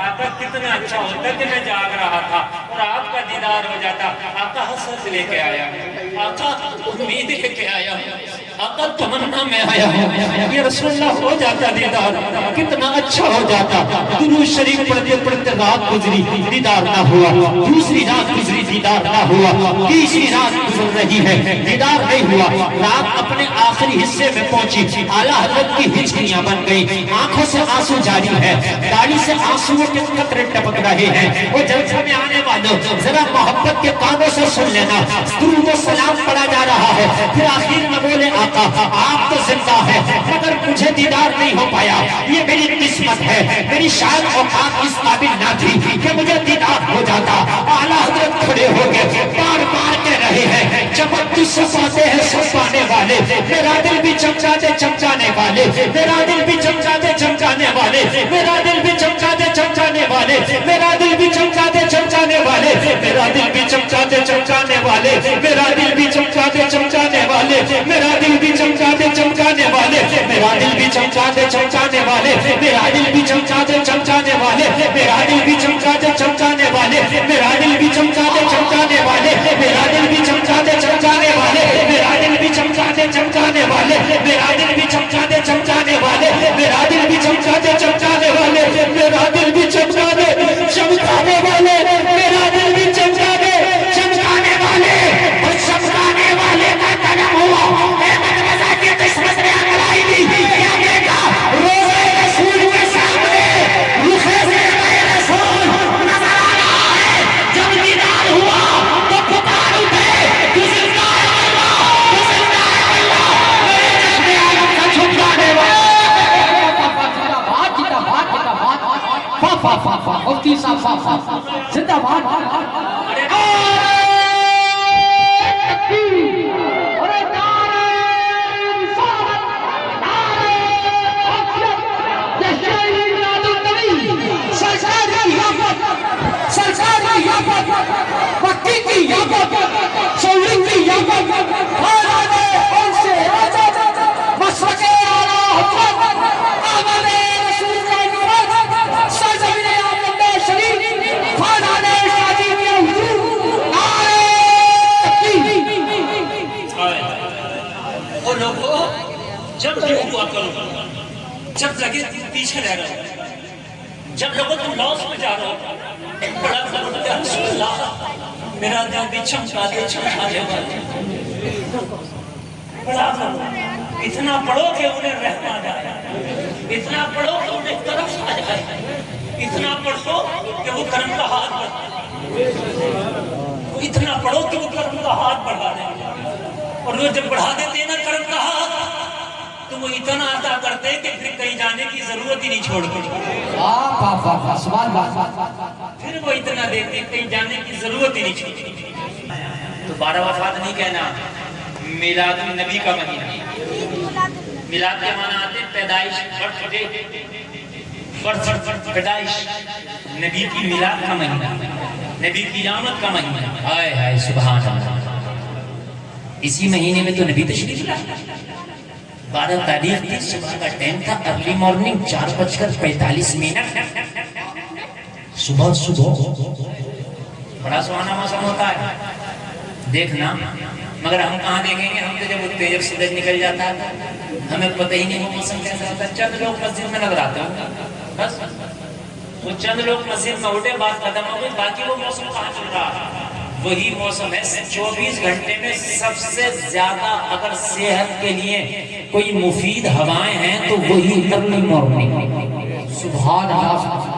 C: آقا کتنا اچھا ہوتا کہ میں جاگ رہا تھا اور آپ کا دیدار ہو جاتا. آقا حسرت لے کے آیا, آقا امید لے کے آیا, آقا تمنا میں آیا ہوں. یہ رسول اللہ ہو جاتا دیدار, کتنا اچھا ہو جاتا. درود شریف پڑھتے پڑھتے رات گزری دیدار نہ ہوا, دوسری رات گزری دیدار نہ ہوا, تیسری رات گزر رہی ہے دیدار نہیں ہوا. رات اپنے آخری حصے میں پہنچی, اعلیٰ حضرت کی ہچکیاں بن گئی, آنکھوں سے آنسو جاری ہے, داڑھی سے آنسو کے قطرے ٹپک رہے ہیں. وہ جلسہ میں آنے والوں ذرا محبت کے کانوں سے سن لینا, درود و سلام پڑھا جا رہا ہے. پھر آخر میں بولے آقا آپ تو زندہ ہے مگر مجھے دیدار نہیں ہو پایا, یہ میری قسمت ہے, میری شاید اوقات اس قابل نہ تھی کہ مجھے دیدار ہو جاتا. اعلیٰ حضرت کھڑے ہو گئے, بار بار کہہ رہے ہیں جب تو سب آتے ہیں سب پانے والے, میرا دل بھی چمچاتے چمچانے والے, میرا دل بھی چمچاتے چمچانے والے, میرا دل بھی چمچاتے چمچانے والے, میرا دل بھی چمچاتے چمچانے والے, میرا دل بھی چمچاتے چمچانے والے, میرا دل بھی چمچاتے چمچانے والے, میرا دل بھی چمچاتے چمچانے والے, میرا دل بھی چمچاتے چمچانے والے, میرا دل بھی چمچاتے چمچانے والے, میرا دل بھی چمچاتے چمچانے والے, میرا دل بھی چمچاتے چمچانے والے, میرا دل بھی چمچاتے چمچانے والے, میرا دل بھی چمچاتے چمچانے والے, میرا دل بھی چمچاتے چمچانے والے, میرا دل بھی چمچاتے چمچانے والے, میرا دل بھی چمچاتے چمچانے والے, میرا دل بھی چمچاتے چمچانے والے. اور چمچانے والے کا قدم ہوا احمد رضا کی قسمت میں اگلائی دی. کیا دیکھا روزے رسول کے سامنے روزے سے رسول نظر آ رہا ہے. جب دیدار ہوا تو پکار اٹھے تو زندہ ہے اللہ, تو زندہ ہے اللہ, میرے جشن عالم کا چھپانے والا. مفتی صاحب زندہ باد. جب ہوا کرو, جب لگے پیچھے رہ رہا ہو, جب لوگوں تم لاس میں جا رہا ہو, بڑا ضرورت ہے رسول اللہ میرا دل بھی چمکاتے چمکانے والے, بڑا ضرورت. اتنا پڑھو کہ انہیں رحم آ جائے, اتنا پڑھو کہ انہیں طرف آ جائے, اتنا پڑھو کہ وہ کرم کا ہاتھ بڑھا, اتنا پڑھو کہ وہ کرم کا ہاتھ بڑھا دیں. اور وہ جب بڑھا دیتے نا کرم کا ہاتھ تو وہ اتنا عطا کرتے کہ پھر کہیں جانے کی ضرورت ہی نہیں چھوڑتے. پھر وہ اتنا دیتے کہیں جانے کی ضرورت ہی نہیں چھوڑتے. تو 12 وفات نہیں کہنا, میلاد النبی کا مہینہ. میلاد کے معنی آتے پیدائش, برتھ ڈے, پیدائش. نبی کی میلاد کا مہینہ، نبی کی آمد کا مہینہ.
A: ہائے ہائے سبحان اللہ. اسی مہینے میں تو نبی تشریف لائے. 12 تاریخ تھی، صبح کا ٹائم تھا، ارلی مارننگ 4:45. صبح
C: بڑا سہانا موسم ہوتا ہے دیکھنا، مگر ہم کہاں دیکھیں گے؟ ہم تو جب تیز سورج نکل جاتا ہے ہمیں پتہ ہی نہیں وہ موسم کیسا ہوتا ہے. چند لوگ مسجد میں نظر آتے ہیں، بس وہ چند لوگ مسجد میں اٹھے، بات ختم ہو گئی، باقی وہ موسم کہاں چل رہا ہے؟ وہی موسم ہے 24 گھنٹے میں سب سے زیادہ. اگر صحت کے لیے کوئی مفید ہوائیں ہیں تو وہی ارلی مارننگ.
B: سبحان اللہ.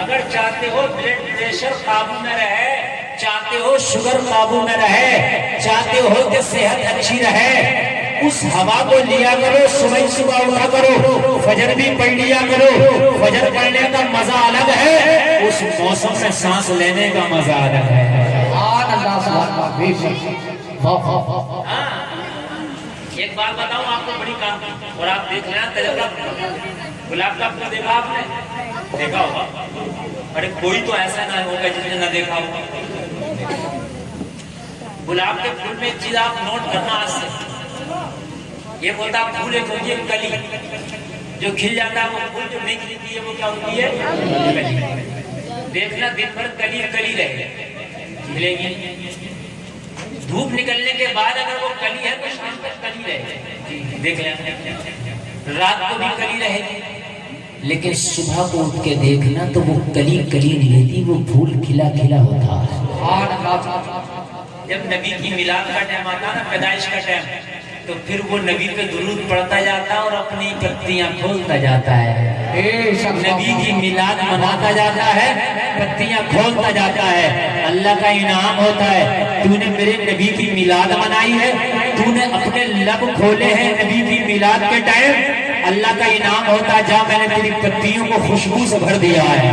C: اگر چاہتے ہو بلڈ پریشر قابو میں رہے، چاہتے ہو شوگر قابو میں رہے، چاہتے ہو کہ صحت اچھی رہے، اس ہوا کو لیا کرو. صبح اٹھا کرو، فجر بھی پڑھ لیا کرو. فجر پڑھنے کا مزہ الگ ہے، اس موسم میں سانس لینے کا مزہ الگ ہے.
B: سبحان اللہ. سبحان اللہ. بے شک.
C: ایک بات بتاؤں آپ کو بڑی کام کی، اور آپ دیکھ لیں تجربہ. گلاب کا پھول دیکھا آپ نے؟ دیکھا ہوگا. ارے کوئی تو ایسا نہ ہوگا جس نے نہ دیکھا ہوگا. گلاب کے پھول میں ایک چیز آپ نوٹ کرنا آج سے. یہ ہوتا پھول ایک ہوتی ہے کلی، جو کھل جاتا ہے وہ پھول، جو نہیں کھلتی ہے وہ کیا ہوتی ہے؟ کلی. دیکھنا دن بھر کلی کلی رہے، کھلے گی. دھوپ نکلنے کے بعد اگر وہ کلی ہے تو شام تک کلی رہے. دیکھ لیں رات کو بھی کلی رہے گی،
A: لیکن صبح کو اٹھ کے دیکھنا تو وہ کلی نہیں رہتی، وہ پھول کھلا ہوتا ہے.
B: سبحان اللہ.
C: جب نبی کی میلاد کا ٹائم آتا نا، پیدائش کا ٹائم، تو پھر وہ نبی پہ درود پڑھتا جاتا اور اپنی پتیاں کھولتا جاتا ہے. نبی کی میلاد مناتا جاتا ہے، پتیاں کھولتا جاتا ہے. اللہ کا انعام ہوتا ہے، تو نے میرے نبی کی میلاد منائی ہے، تو نے اپنے لب کھولے ہیں نبی کی میلاد کے ٹائم. اللہ کا انعام ہوتا ہے، جا میں نے تیری پتیوں کو خوشبو سے بھر دیا ہے.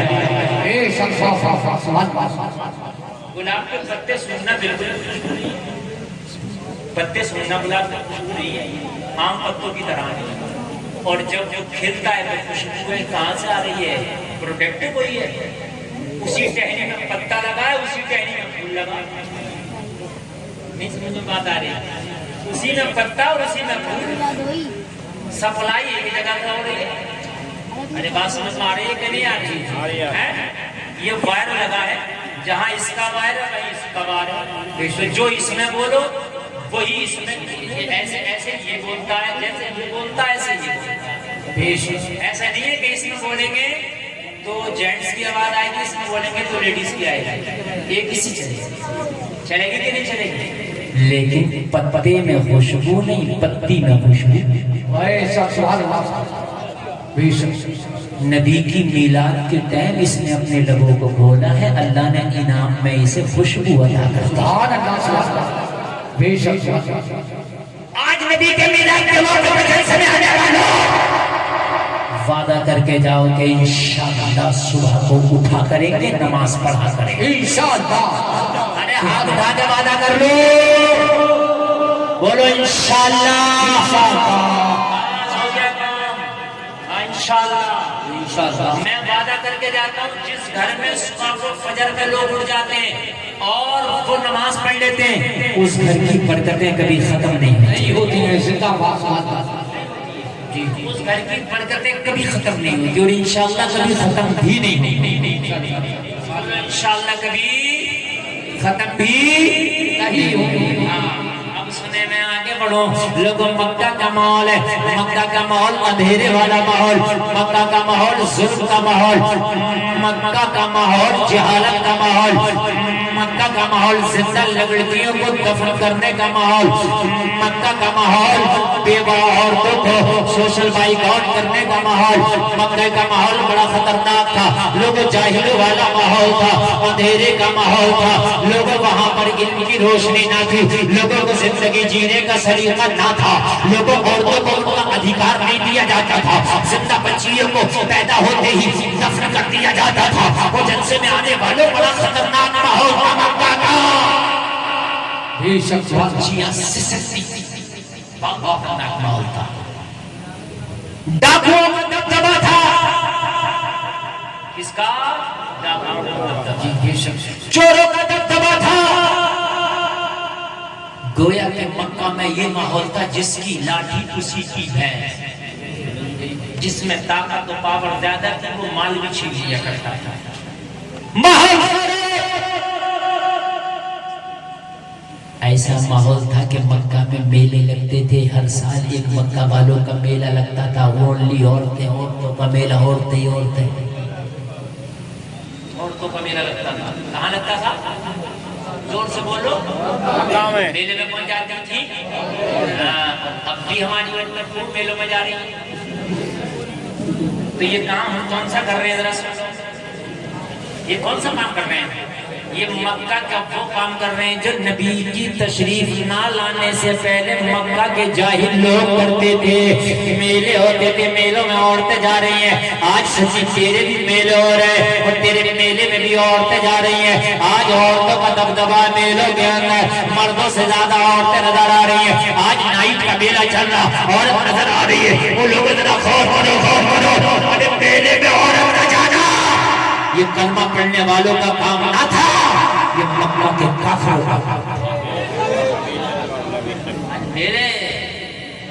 C: گلاب کے پتے سوننا بالکل، پتے سوننا گلاب کا خوشبو نہیں ہے، عام پتوں کی طرح نہیں. اور جب وہ کھلتا ہے تو خوشبو کہاں سے آ رہی ہے؟ پروڈکٹ وہی ہے. اسی ٹہنی میں پتا لگا ہے، اسی ٹہنی میں پھول لگا. نہیں سمجھ میں بات آ رہی ہے؟ اسی میں پتا اور اسی میں پھول، سپلائی ایک جگہ سے ہو رہی ہے. ارے بات سمجھ میں آ رہی ہے کہ نہیں آ رہی ہے؟ یہ وائر لگا ہے، جہاں اس کا وائر ہے وہیں اس کا وائر ہے. تو جو اس میں بولو وہی اس میں، ایسے یہ بولتا ہے، جیسے یہ بولتا ہے ایسے یہ بولتا ہے. ایسا نہیں ہے کہ اس میں بولیں گے تو جینٹس کی آواز آئے گی، اس میں بولیں گے تو لیڈیز کی آئے گی. ایک اسی چلے گی کہ نہیں چلے گی؟
A: لیکن پتے میں خوشبو نہیں، پتی میں خوشبو. نبی کی میلاد کے ٹائم اس نے اپنے لبوں کو کھولا ہے، اللہ نے انعام میں اسے خوشبو عطا کر دی. آج نبی کے میلاد کے موقع پر جلسے میں آنے والوں وعدہ کر کے جاؤ کہ انشاءاللہ صبح کو اٹھا کریں گے، نماز پڑھا کریں گے انشاءاللہ. ارے ہاتھ اٹھا کے وعدہ کر لو، بولو انشاءاللہ. انشاءاللہ
C: میں وعدہ کر کے جاتا ہوں، جس گھر میں صبح کو فجر میں لوگ اٹھ جاتے ہیں اور وہ نماز پڑھ لیتے ہیں،
A: اس گھر کی برکتیں کبھی ختم نہیں
B: ہوتی ہیں. زندہ باد.
C: اس گھر کی برکتیں کبھی ختم نہیں ہوتی،
A: اور انشاءاللہ کبھی ختم بھی نہیں.
C: انشاءاللہ کبھی ختم بھی
B: نہیں ہوتی.
C: اب سنے میں آگے بڑھو. لوگوں مکہ کا ماحول ہے، مکہ کا ماحول اندھیرے والا ماحول، مکہ کا ماحول ظلم کا ماحول، مکہ کا ماحول جہالت کا ماحول، مکہ کا ماحول زندہ لڑکیوں کو دفن کرنے کا ماحول، مکہ کا ماحول بیوہ عورتوں کو سوشل بائیکاٹ کرنے کا ماحول. مکہ کا ماحول بڑا خطرناک تھا، لوگوں جاہلوں والا ماحول تھا، اندھیرے کا ماحول تھا. لوگوں وہاں پر علم کی روشنی نہ تھی، لوگوں کو زندگی جینے کا سلیقہ نہ تھا، لوگوں عورتوں کو ان کا ادھیکار نہیں دیا جاتا تھا، زندہ بچیوں کو پیدا ہوتے ہی دفن کر دیا جاتا تھا. وہ جلسے میں آنے والوں بڑا خطرناک ماحول تھا مکہ کا. بچیاں سسکتی بڑا خطرناک ماحول تھا. ڈاکوؤں کا دبدبا تھا، کس کا؟
A: جی بے شک چوروں کا دبدبا تھا. گویا کہ مکہ میں یہ ماحول تھا جس کی لاٹھی اسی کی بھینس،
C: جس میں طاقت و پاور زیادہ تھی وہ مال بھی چھین لیا کرتا تھا.
A: ایسا ماحول تھا کہ مکہ میں میلے لگتے تھے. ہر سال ایک مکہ والوں کا میلہ لگتا تھا. اونلی عورتیں، عورتوں کا میلہ، عورتیں ہی عورتیں.
C: عورتوں کا میلہ لگتا تھا. کہاں لگتا تھا؟ زور سے بولو. میلے میں کون جاتی تھی؟ اب بھی ہماری عورتیں خوب میلوں میں جا رہی ہیں. تو یہ کام ہم کون سا کر رہے ہیں؟ ذرا سوچو، یہ کون سا کام کر رہے ہیں؟ یہ مکہ کا وہ کام کر رہے ہیں جو نبی کی تشریف نہ لانے سے پہلے مکہ کے جاہل لوگ کرتے تھے. میلے ہوتے تھے، میلوں میں عورتیں جا رہی ہیں. آج سچی تیرے بھی میلے ہو رہے ہیں اور تیرے میلے میں بھی عورتیں جا رہی ہیں. آج عورتوں کا دبدبا میلوں کے اندر، مردوں سے زیادہ عورتیں نظر آ رہی ہیں. آج نائٹ کا میلہ چل رہا، عورت نظر آ رہی ہے. وہ لوگ ذرا خوف کرو، خوف کرو. ارے میلے میں عورت کا جانا یہ کلمہ پڑھنے والوں کا کام نہ تھا، یہ مکہ کے کافروں کا کام تھا. میلے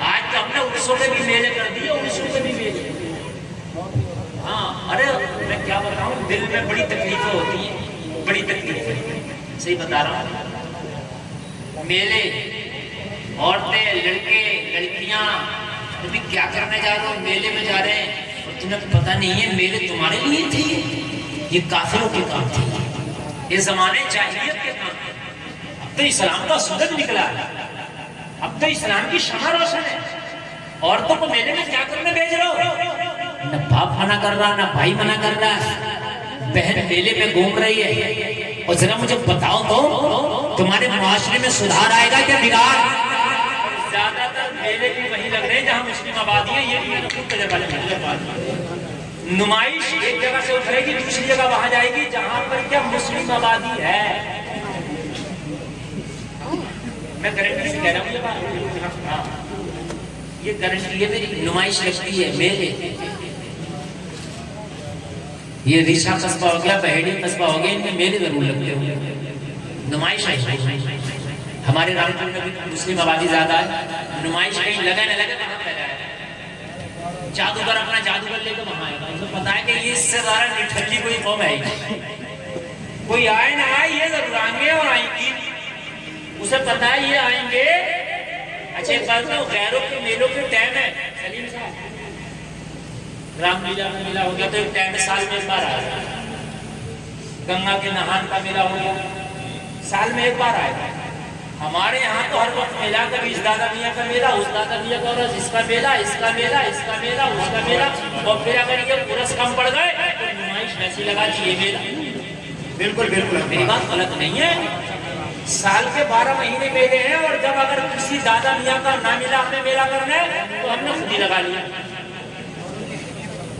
C: آج تو ہم نے عرسوں میں بھی میلے کر دیے، عرسوں میں بھی میلے. ہاں ارے میں کیا بتاؤں، دل میں بڑی تکلیفیں ہوتی ہیں، بڑی تکلیفیں. صحیح بتا رہا ہوں. میلے، عورتیں، لڑکے، لڑکیاں تمہیں کیا کرنے جا رہے ہو؟ میلے میں جا رہے ہیں اور تمہیں پتہ نہیں ہے میلے تمہارے لیے تھی، یہ کافروں کے کام تھی. یہ زمانے جاہلیت کے کام تھے. اب تو اسلام کا سورج نکلا ہے، اب تو اسلام کی شمع روشن ہے. عورتوں کو میلے میں کیا کرنے بھیج رہے ہو؟ نہ باپ منع کر رہا، نہ بھائی منع کر رہا. بہن میلے میں گھوم رہی ہے. اور ذرا مجھے بتاؤ تو تمہارے معاشرے میں سدھار آئے گا کیا بگاڑ؟ زیادہ تر میلے بھی وہی لگ رہے ہیں جہاں مسلم آبادی ہیں. یہ بھی میں نے خود تجربہ لیا. نمائش ایک جگہ سے اترے گی، دوسری جگہ وہاں جائے گی جہاں پر کیا مسلم آبادی ہے. میں گارنٹی سے کہہ رہا ہوں یہ بات، یہ گارنٹی ہے میری. نمائش لگتی ہے میلے. یہ ریشا قصبہ ہو گیا، بہیڑی قصبہ ہو گیا، ان میں میلے ضرور لگتے ہوں گے. نمائش ہے. ہمارے رامپور میں بھی مسلم آبادی زیادہ ہے. نمائش کہیں لگا نہ لگا کہاں پہ جائے. جادوگر اپنا جادوگر لے کے وہاں آئے گا. اسے پتا ہے کہ یہ اس سے زیادہ نٹھلی کوئی قوم ہے ہی. کوئی آئے نہ آئے یہ ضرور آئیں گے اور آئیں گی. اسے پتا ہے یہ آئیں گے. اچھا ایک بات ہے، غیروں کے میلوں کے ٹائم ہے. سلیم صاحب، رام لیلا میں میلہ ہو گیا تو ایک ٹائم سال میں ایک بار آئے گا. گنگا کے نہان کا میلہ ہو گیا، سال میں ایک بار آئے گا. ہمارے یہاں تو ہر وقت میلہ، کبھی اس دادا میاں کا میلہ، اس دادا میاں کا، اس کا میلہ، اس کا میلہ، اس کا میلہ، اس کا میلہ. اور پھر اگر یہ پورس کم پڑ گئے تو نمائش ویسی لگا دی یہ میلہ. بالکل بالکل میری بات غلط نہیں ہے. سال کے 12 مہینے میلے ہیں اور جب اگر کسی دادا میاں کا نہ ملا ہمیں میلہ کرنا ہے تو ہم نے خود ہی لگا لیا.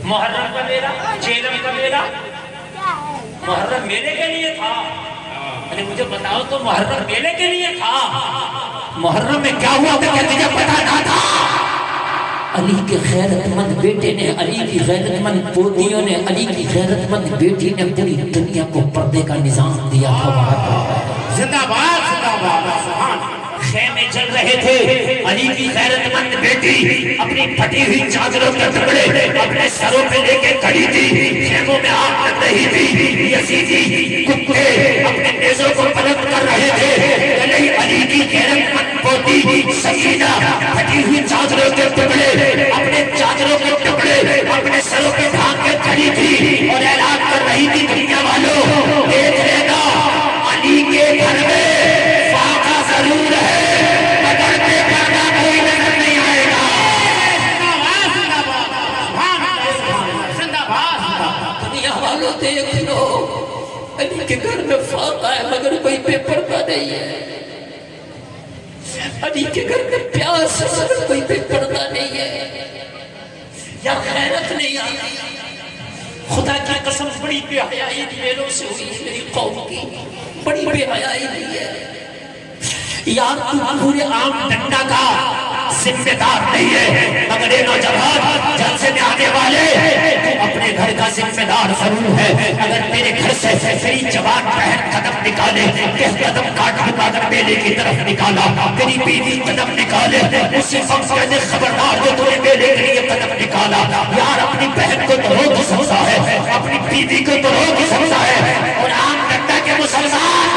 C: محرم کا میلہ، چیلم کا میلہ، محرم میلے کے لیے تھا. ارے مجھے بتاؤ تو محرم میلے کے لیے تھا. محرم میں کیا ہوا تھا کہ تجھے پتا نہ تھا؟ علی کے غیرت مند بیٹے نے، علی کی غیرت مند پوتیوں نے، علی کی غیرت مند بیٹی نے پوری دنیا کو پردے کا نظام دیا تھا. وہاں زندہ باد، زندہ باد. خیمے چل رہے تھے. علی کی غیرت مند بیٹی اپنی پھٹی ہوئی چادروں کے ٹکڑے اپنے سروں پہ لے کے کھڑی تھی. خیموں میں آگ لگ رہی تھی. یزیدی کتے اپنے نیزوں کو پلٹ کر رہے تھے. علی کی غیرت مند پوتی سکینہ پھٹی ہوئی چادروں کے ٹکڑے اپنے چادروں کے ٹکڑے اپنے سروں پہ ڈھانپ کے کھڑی تھی اور اعلان کر رہی تھی دنیا والوں دیکھ لینا علی کے گھر میں فاقہ ضرور ہے مگر بے پردہ کوئی نظر نہیں آئے گا. دنیا والوں دیکھ لو علی کے گھر میں فاقہ ہے مگر کوئی بے پردہ نہیں ہے. علی کے گھر میں پیاس ہے مگر کوئی بے پردہ نہیں ہے. یا غیرت نہیں آتی. خدا کی قسم بڑی بے حیائی میلوں سے ہوئی ہے میری قوم کی. بڑی بے حیائی نہیں ہے یار. تو پورے عام ڈنڈا کا
D: ذمہ دار نہیں ہے، مگر یہ نوجوان جلسے میں آنے والے اپنے گھر کا ذمہ دار ضرور ہے۔ اگر میرے گھر سے تیری جوان بہن قدم نکالے کہ قدم کاٹ کے اگر میلے کی طرف نکالا، تیری بیوی قدم نکالے اسی وقت کہنے خبردار جو تو نے میلے کے لیے قدم نکالا، یار اپنی بہن کو تو روک سکتا ہے، اپنی بیوی کو تو روک سکتا ہے، اور عام ڈنڈا کے مسلمان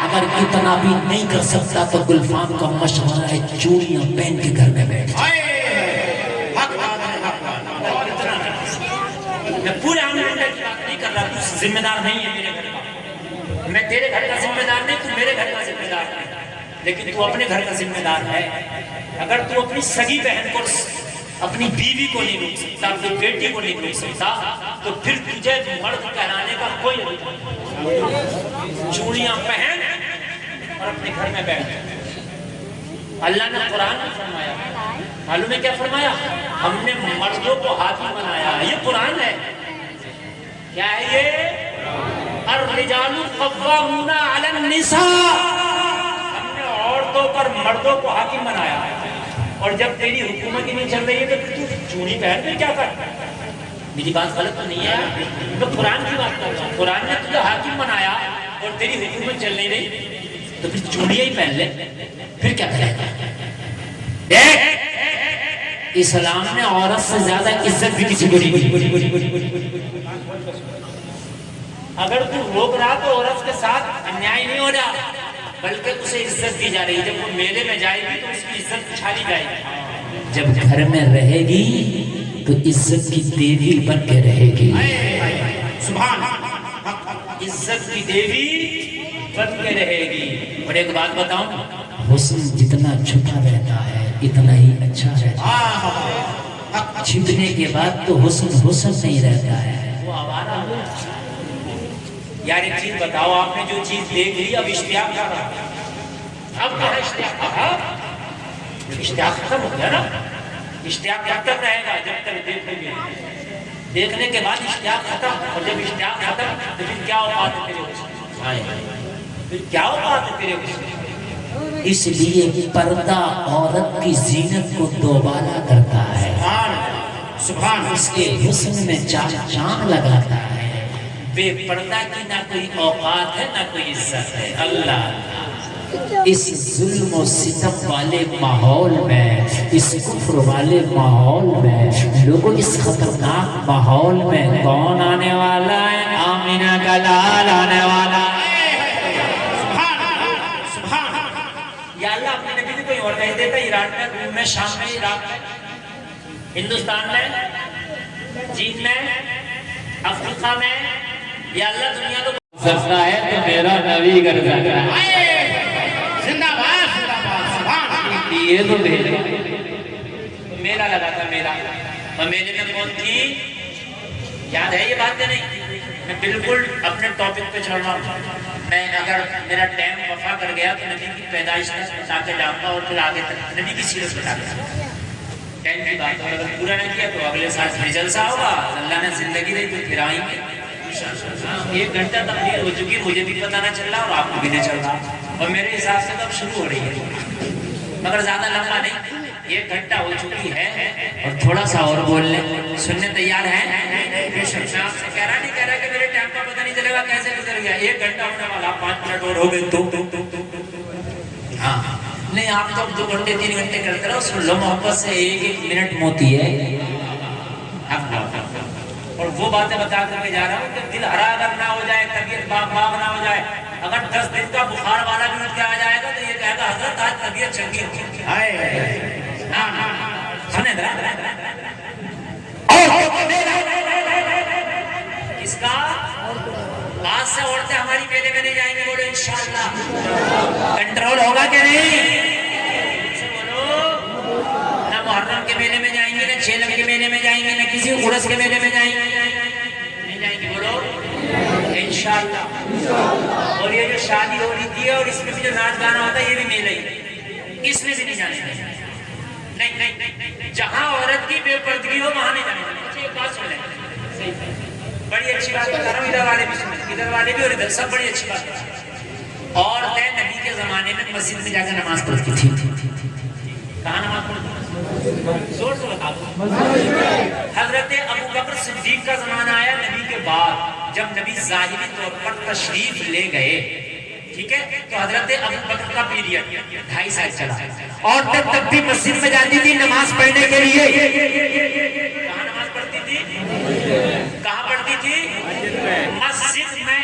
D: اگر اتنا بھی نہیں کر سکتا تو گلفام کا مشورہ ہے چوڑیاں پہن کے گھر میں بیٹھ جائے۔
C: میں پورے عام ڈنڈے کی بات نہیں کر رہا، تو ذمہ دار نہیں ہے میرے گھر کا، میں تیرے گھر کا ذمہ دار نہیں، تو میرے گھر کا ذمہ دار نہیں، لیکن تو اپنے گھر کا ذمہ دار ہے۔ اگر تو اپنی سگی بہن کو، اپنی بیوی کو نہیں روک سکتا، اپنی بیٹی کو نہیں روک سکتا، تو پھر تجھے مرد کہلانے کا کوئی ادھیکار نہیں۔ چوڑیاں پہن اور اپنے گھر میں بیٹھ۔ اللہ نے قرآن میں فرمایا، معلوم ہے کیا فرمایا؟ ہم نے مردوں کو حاکم بنایا، یہ قرآن ہے۔ کیا ہے یہ؟ الرجال قوامون علی النساء، ہم نے عورتوں پر مردوں کو حاکم بنایا، اور جب تیری حکومت ہی نہیں چل رہی ہے تو پھر تو چوڑی پہن کے کیا کرتا ہے؟ میری بات غلط تو نہیں ہے؟ تو قرآن کی بات کرتا ہوں، قرآن نے تجھے حاکم بنایا اور تیری حکومت چل نہیں رہی تو پھر چوڑیاں ہی پہن لے، پھر کیا کرے گا؟
D: دیکھ اسلام نے عورت سے زیادہ عزت بھی کسی کو نہیں دی۔
C: اگر تو روک رہا تو عورت کے ساتھ انیائی نہیں ہو رہا، بلکہ اسے عزت دی جا رہی ہے۔ جب وہ میلے میں جائے گی تو اس کی عزت اچھالی جائے گی۔
D: جب گھر میں رہے گی تو عزت کی دیوی بن کے رہے گی۔
C: سبحان، عزت کی دیوی بن کے رہے گی۔ اور ایک بات بتاؤں،
D: حسن جتنا چھپا رہتا ہے اتنا ہی اچھا رہتا ہے، چھپنے کے بعد تو حسن حسن نہیں رہتا ہے۔
C: وہ آوارہ ہو یار۔ ایک چیز بتاؤ، آپ نے جو چیز دیکھ لی اب اشتیاق کر رہا ہے، اب کیا اشتیاق؟ اشتیاق ختم ہو گیا نا۔ اشتیاق کب تک رہے گا؟ جب تک دیکھیں گے، دیکھنے کے بعد اشتیاق ختم، اور جب اشتیاق ختم تو پھر کیا اوقات ہے تیرے حسن؟ پھر کیا اوقات ہے تیرے حسن؟
D: اس لیے پردہ عورت کی زینت کو دوبالا کرتا ہے،
C: سبحان،
D: اس کے حسن میں چاند لگاتا ہے۔
C: بے پردہ کی نہ کوئی اوقات ہے نہ کوئی عزت ہے۔ اللہ
D: اس ظلم و ستم والے ماحول میں، اس کفر والے ماحول میں، لوگوں اس خطرناک ماحول میں کون آنے والا ہے؟ آمینہ کا لال آنے والا ہے۔
C: یا اللہ اپنے نبی کو کوئی اور کہہ دیتا، ایران میں، روم میں، شام میں، عراق میں، ہندوستان میں، چین میں، افریقہ میں، یا اللہ دنیا کو
A: سکتا ہے تو میرا نبی کر سکتا ہے۔
C: زندہ باد، زندہ باد، سبحان۔
A: یہ تو بھیج
C: میلہ لگا تھا، میلہ، اور میلے میں کون تھی یاد ہے؟ یہ بات ہے نہیں، میں بالکل اپنے ٹاپک پہ چل رہا ہوں۔ میں اگر میرا ٹائم وفا کر گیا تو نبی کی پیدائش تک بتا کے جاؤں گا، اور پھر آگے تک نبی کی سیرت بتا کے جاؤں گا۔ ٹائم کی بات ہے، اگر پورا نہیں کیا تو اگلے سال پھر جلسہ ہوگا، اللہ نے زندگی دی تو پھر آئیں گے۔ 1 گھنٹہ تبدیل ہو چکی، مجھے بھی پتہ نہ چل رہا اور آپ کو بھی نہیں چل رہا، اور میرے حساب سے تو اب شروع ہو رہی ہے، مگر زیادہ لمبا نہیں، 1 گھنٹہ ہو چکی ہے، اور تھوڑا سا اور بول لیں، سننے تیار ہیں؟ میں آپ سے کہہ رہا کہ میرے ٹائم کا پتہ نہیں چلے گا کیسے گزر گیا، 1 گھنٹہ ہونے والا، 5 منٹ اور ہو گئے تو ہاں نہیں، آپ تو 2 گھنٹے 3 گھنٹے کرتے رہو، سن لو محبت سے، 1 منٹ موتی ہے۔ اور وہ باتیں بتا کر میں جا رہا ہوں کہ دل ہرا اگر نہ ہو جائے، طبیعت باغ نہ ہو جائے، اگر 10 دن کا بخار والا بھی اٹھ کے آ جائے گا تو یہ کہے گا حضرت آج طبیعت چنگی ہوگی۔ سنیں ذرا اس کا، آج سے عورتیں ہماری میلے میں نہیں جائیں گے، بولو انشاءاللہ۔ کنٹرول ہوگا کہ نہیں؟ بولو، نہ محرم کے میلے میں جائیں گے، نہ چیلم کے میلے میں جائیں گے، نہ کسی عرس کے میلے میں جائیں گے، نہیں جائیں گے، بولو انشاءاللہ۔ اور یہ جو شادی ہو رہی تھی اور اس میں بھی جو ناچ گانا ہوتا ہے یہ بھی میلہ ہی، اس میں بھی نہیں جانے دیں۔ نہیں، جہاں عورت کی بے پردگی ہو وہاں نہیں جانے دیں۔ ایک بات سن لیں، بڑی اچھی بات بتا رہا ہوں، ادھر والے بھی سنیں، ادھر والے بھی اور ادھر سب بڑی اچھی بات بتا رہے ہیں۔ عورتیں نبی کے زمانے میں مسجد میں جا کر نماز پڑھتی تھی، کہاں نماز پڑھتی؟ زور سے بتا دو. حضرت ابو بکر صدیق کا زمانہ آیا نبی کے بعد، جب نبی ظاہری طور پر تشریف لے گئے، ٹھیک ہے، تو حضرت ابو بکر کا پیریڈ 2.5 سال چلا.
D: عورتیں تب بھی مسجد میں جاتی تھی نماز پڑھنے کے لیے.
C: کہاں نماز پڑھتی تھی؟ کہاں پڑھتی تھی؟ مسجد میں.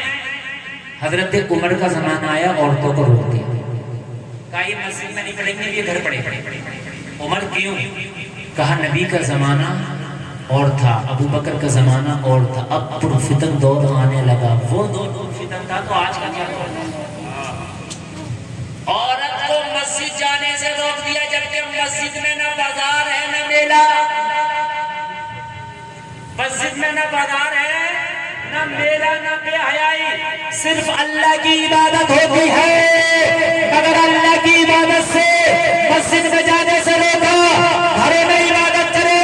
A: حضرت عمر کا زمانہ آیا، عورتوں کو روک دیا.
C: کہا یہ مسجد میں نہیں پڑھیں گے، یہ گھر پڑھے. عمر کیوں؟
A: کہا نبی کا زمانہ اور تھا، ابو بکر کا زمانہ اور تھا، اب پرفتن دور آنے لگا. وہ دور
C: فتن تھا تو آج کا کیا دور ہے؟ عورت کو مسجد جانے سے روک دیا، جبکہ مسجد میں نہ بازار ہے نہ میلہ. مسجد میں نہ بازار ہے نہ میلہ نہ بے حیائی،
D: صرف اللہ کی عبادت ہوتی ہے. اگر اللہ کی عبادت سے مسجد میں جانے سے روکا، گھروں میں عبادت کرے.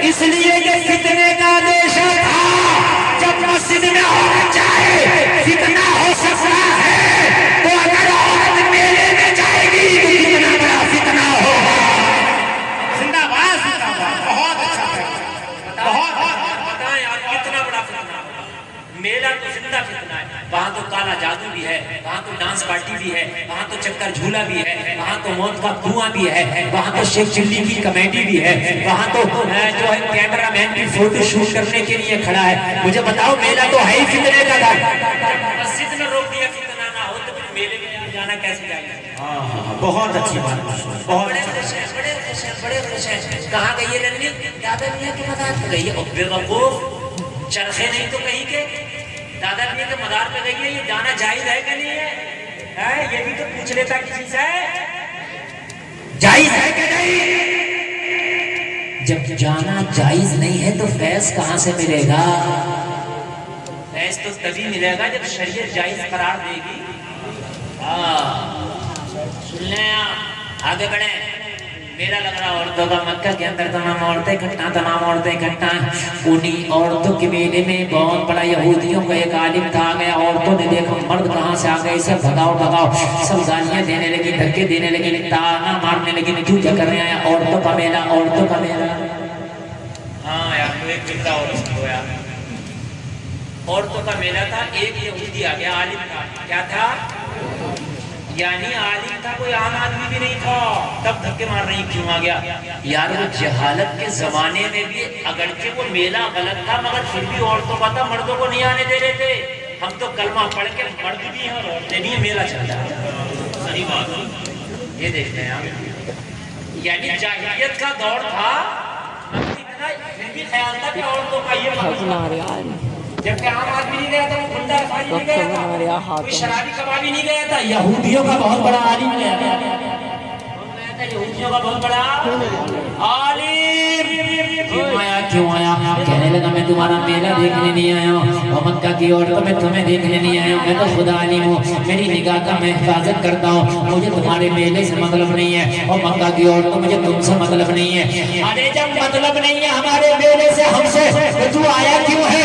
D: اس لیے یہ فتنے کا اندیشہ تھا. جب مسجد میں عورت جائے فتنہ ہو سکتا ہے، تو اگر عورت میلے میں جائے گی تو کتنا بڑا فتنہ ہوگا.
C: زندہ باد. بہت اچھا بتائیں آپ کتنا بڑا فتنہ. میلہ تو زندہ فتنہ ہے. وہاں تو کالا جادو بھی ہے، وہاں تو ڈانس پارٹی بھی ہے، وہاں تو چکر جھولا بھی ہے، وہاں تو موت کا کنواں بھی ہے، وہاں تو شیخ چلی کی کمیٹی بھی ہے، وہاں تو جو ہے کیمرہ مین بھی فوٹو شوٹ کرنے کے لیے کھڑا ہے. مجھے بتاؤ میلہ تو ہے ہی فتنے کا گھر. مسجد میں روک دیا فتنہ نہ ہو تو پھر میلے میں جانا کیسے جائے گا؟
D: بہت اچھی بات. بہت
C: بڑے خوش ہیں، بڑے خوش ہیں، بڑے خوش ہیں. کہاں گئی ہے رنوی؟ دادا میاں کی مزار پہ گئی ہے. بے وقوف، چرخے نہیں تو کہیں کے دادا میاں کے مزار پہ گئی ہے. یہ جانا جائز ہے کہ نہیں ہے؟ یہ بھی تو پوچھ لیتا کسی سے.
D: جائز ہے کہ نہیں؟
A: جب جانا جائز نہیں ہے تو فیض کہاں سے ملے گا؟
C: فیض تو تبھی ملے گا جب شریعت جائز قرار دے گی. سن لیں آپ، آگے بڑھیں. میرا لگ رہا عورتوں کا مکہ کے اندر تمام عورتیں اکٹھا، تمام عورتیں اکٹھا. انہی عورتوں کے میلے میں بہت بڑا یہودیوں کا ایک عالم تھا. آ گیا، عورتوں نے دیکھا مرد کہاں سے آ گئے، سب بھگاؤ بھگاؤ، سب گالیاں دینے لگی، دھکے دینے لگی، تانا مارنے لگی. کیوں کیا کر رہے ہیں؟ عورتوں کا میلہ، عورتوں کا میلہ. ہاں یار تو ایک جملہ اور سنو یار. عورتوں کا میلہ تھا. ایک یہودی آ گیا، عالم تھا. کیا تھا؟ یعنی عالم تھا، کوئی عام آدمی بھی نہیں تھا. تب دھکے مار رہی کیوں آ گیا؟ یار وہ جہالت کے زمانے میں بھی اگرچہ وہ میلہ غلط تھا مگر پھر بھی عورتوں کا تھا، مردوں کو نہیں آنے دے رہے تھے. ہم تو کلمہ پڑھ کے مرد بھی ہیں اور عورتیں بھی ہیں، میلہ چلتا ہے. صحیح بات. یہ دیکھتے ہیں آپ، یعنی جاہلیت کا دور تھا پھر بھی خیال تھا کہ عورتوں کا یہ جبکہ عام آدمی نہیں گیا تھا، وہ گنڈا رفائی نہیں گیا تھا، کوئی شرابی کبابی نہیں گیا تھا.
A: یہودیوں کا بہت بڑا عالم گیا تھا.
C: یہودیوں کا بہت بڑا عالم
A: کیوں آیا؟ کہنے لگا میں تمہارا میلہ دیکھنے نہیں آیا ہوں، اور مکہ کی عورتوں میں تمہیں دیکھنے نہیں آیا ہوں. میں تو خدا عالم ہوں، میری نگاہ کا میں حفاظت کرتا ہوں. مجھے تمہارے میلے سے مطلب نہیں ہے، اور مکہ کی عورتوں مجھے تم سے مطلب نہیں ہے.
D: ارے جب مطلب نہیں ہے ہمارے میلے سے ہم سے، تو تو آیا کیوں ہے؟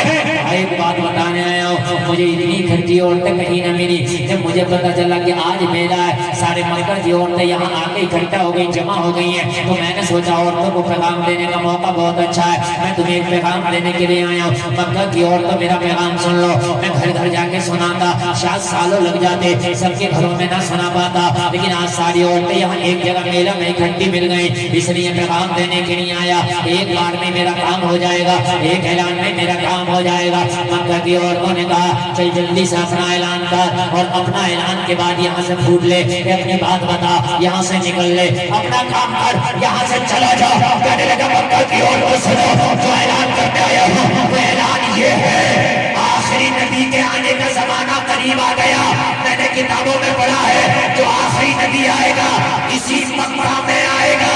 A: ایک بات بتانے آیا ہوں، مجھے اتنی کھٹی عورتیں کہیں نہ ملی. جب مجھے پتا چلا کہ آج میلہ ہے، سارے مکہ کی عورتیں یہاں آ کے اکٹھا ہو گئی، جمع ہو گئی ہیں، تو میں نے سوچا عورتوں کو پیغام دینے کا موقع بہت اچھا ہے. میں تمہیں ایک پیغام دینے کے لیے آیا ہوں. مکہ کی عورتوں میرا پیغام سن لو. میں گھر گھر جا کے سناتا، شاید سالوں لگ جاتے، سب کے گھروں میں نہ سنا پاتا، لیکن آج ساری عورتیں یہاں ایک جگہ میلہ میں اکٹھی مل گئی. اس لیے پیغام دینے کے لیے آیا. ایک بار میں میرا کام ہو جائے گا، ایک اعلان میں میرا کام ہو جائے گا. مکہ کی عورتوں نے کہا چل جلدی سے اپنا اعلان کر، اور اپنا اعلان کے بعد یہاں سے پھوٹ لے، اپنی بات بتا، یہاں سے نکل لے، اپنا کام کر، یہاں سے چلا جا. کہنے لگا مکہ کی عورتوں سنو، جو اعلان کرتے آیا ہوں وہ اعلان یہ ہے، آخری نبی کے آنے کا زمانہ قریب آ گیا. میں نے کتابوں میں پڑھا ہے جو آخری نبی آئے گا اسی مکہ میں آئے گا.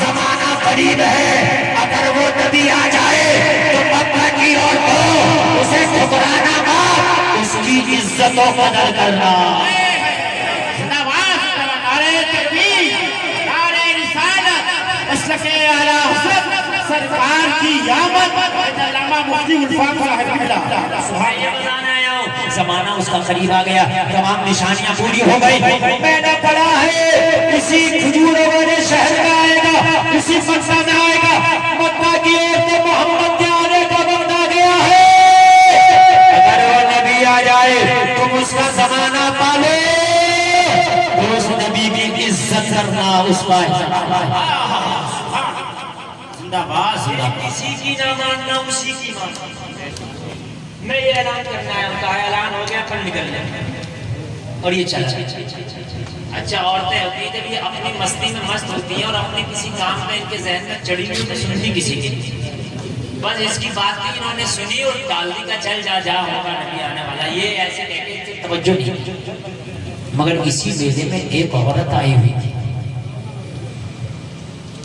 A: زمانہ قریب ہے، اگر وہ نبی آ جائے تو مکہ کی عورتوں اسے ٹھکرانا مت، اس کی عزت و قدر کرنا.
C: سرکار کی آمد. علامہ مفتی عرفان صاحب یہ بتانا آیا ہوں،
D: زمانہ اس کا قریب آ گیا، تمام نشانیاں پوری ہو گئی. میں نے پڑھا ہے اسی کھجور والے شہر کا آئے گا، اسی مکہ میں آئے گا. مکہ کی عورتیں محمد کے آنے کا وقت آ گیا ہے. اگر وہ نبی آ جائے تم اس کا زمانہ پالے تو اس نبی کی عزت کرنا, اس کا
C: زندہ باد. کسی کی نہ ماننا, اسی کی ماننا. میں یہ اعلان کرنا ہے, ان کا اعلان ہو گیا, پھر نکل جائے. اور یہ چلا. اچھا, عورتیں ہوتی ہیں جب یہ اپنی مستی میں مست ہوتی ہیں اور اپنے کسی کام میں ان کے ذہن میں چڑھی ہوئی تو سنتی کسی کی, بس اس کی بات کی انہوں نے سنی اور ڈال دی کا چل جا جا ہوگا نبی آنے والا, یہ ایسے کہتے ہیں توجہ نہیں. مگر اسی میلے میں ایک عورت آئی ہوئی تھی,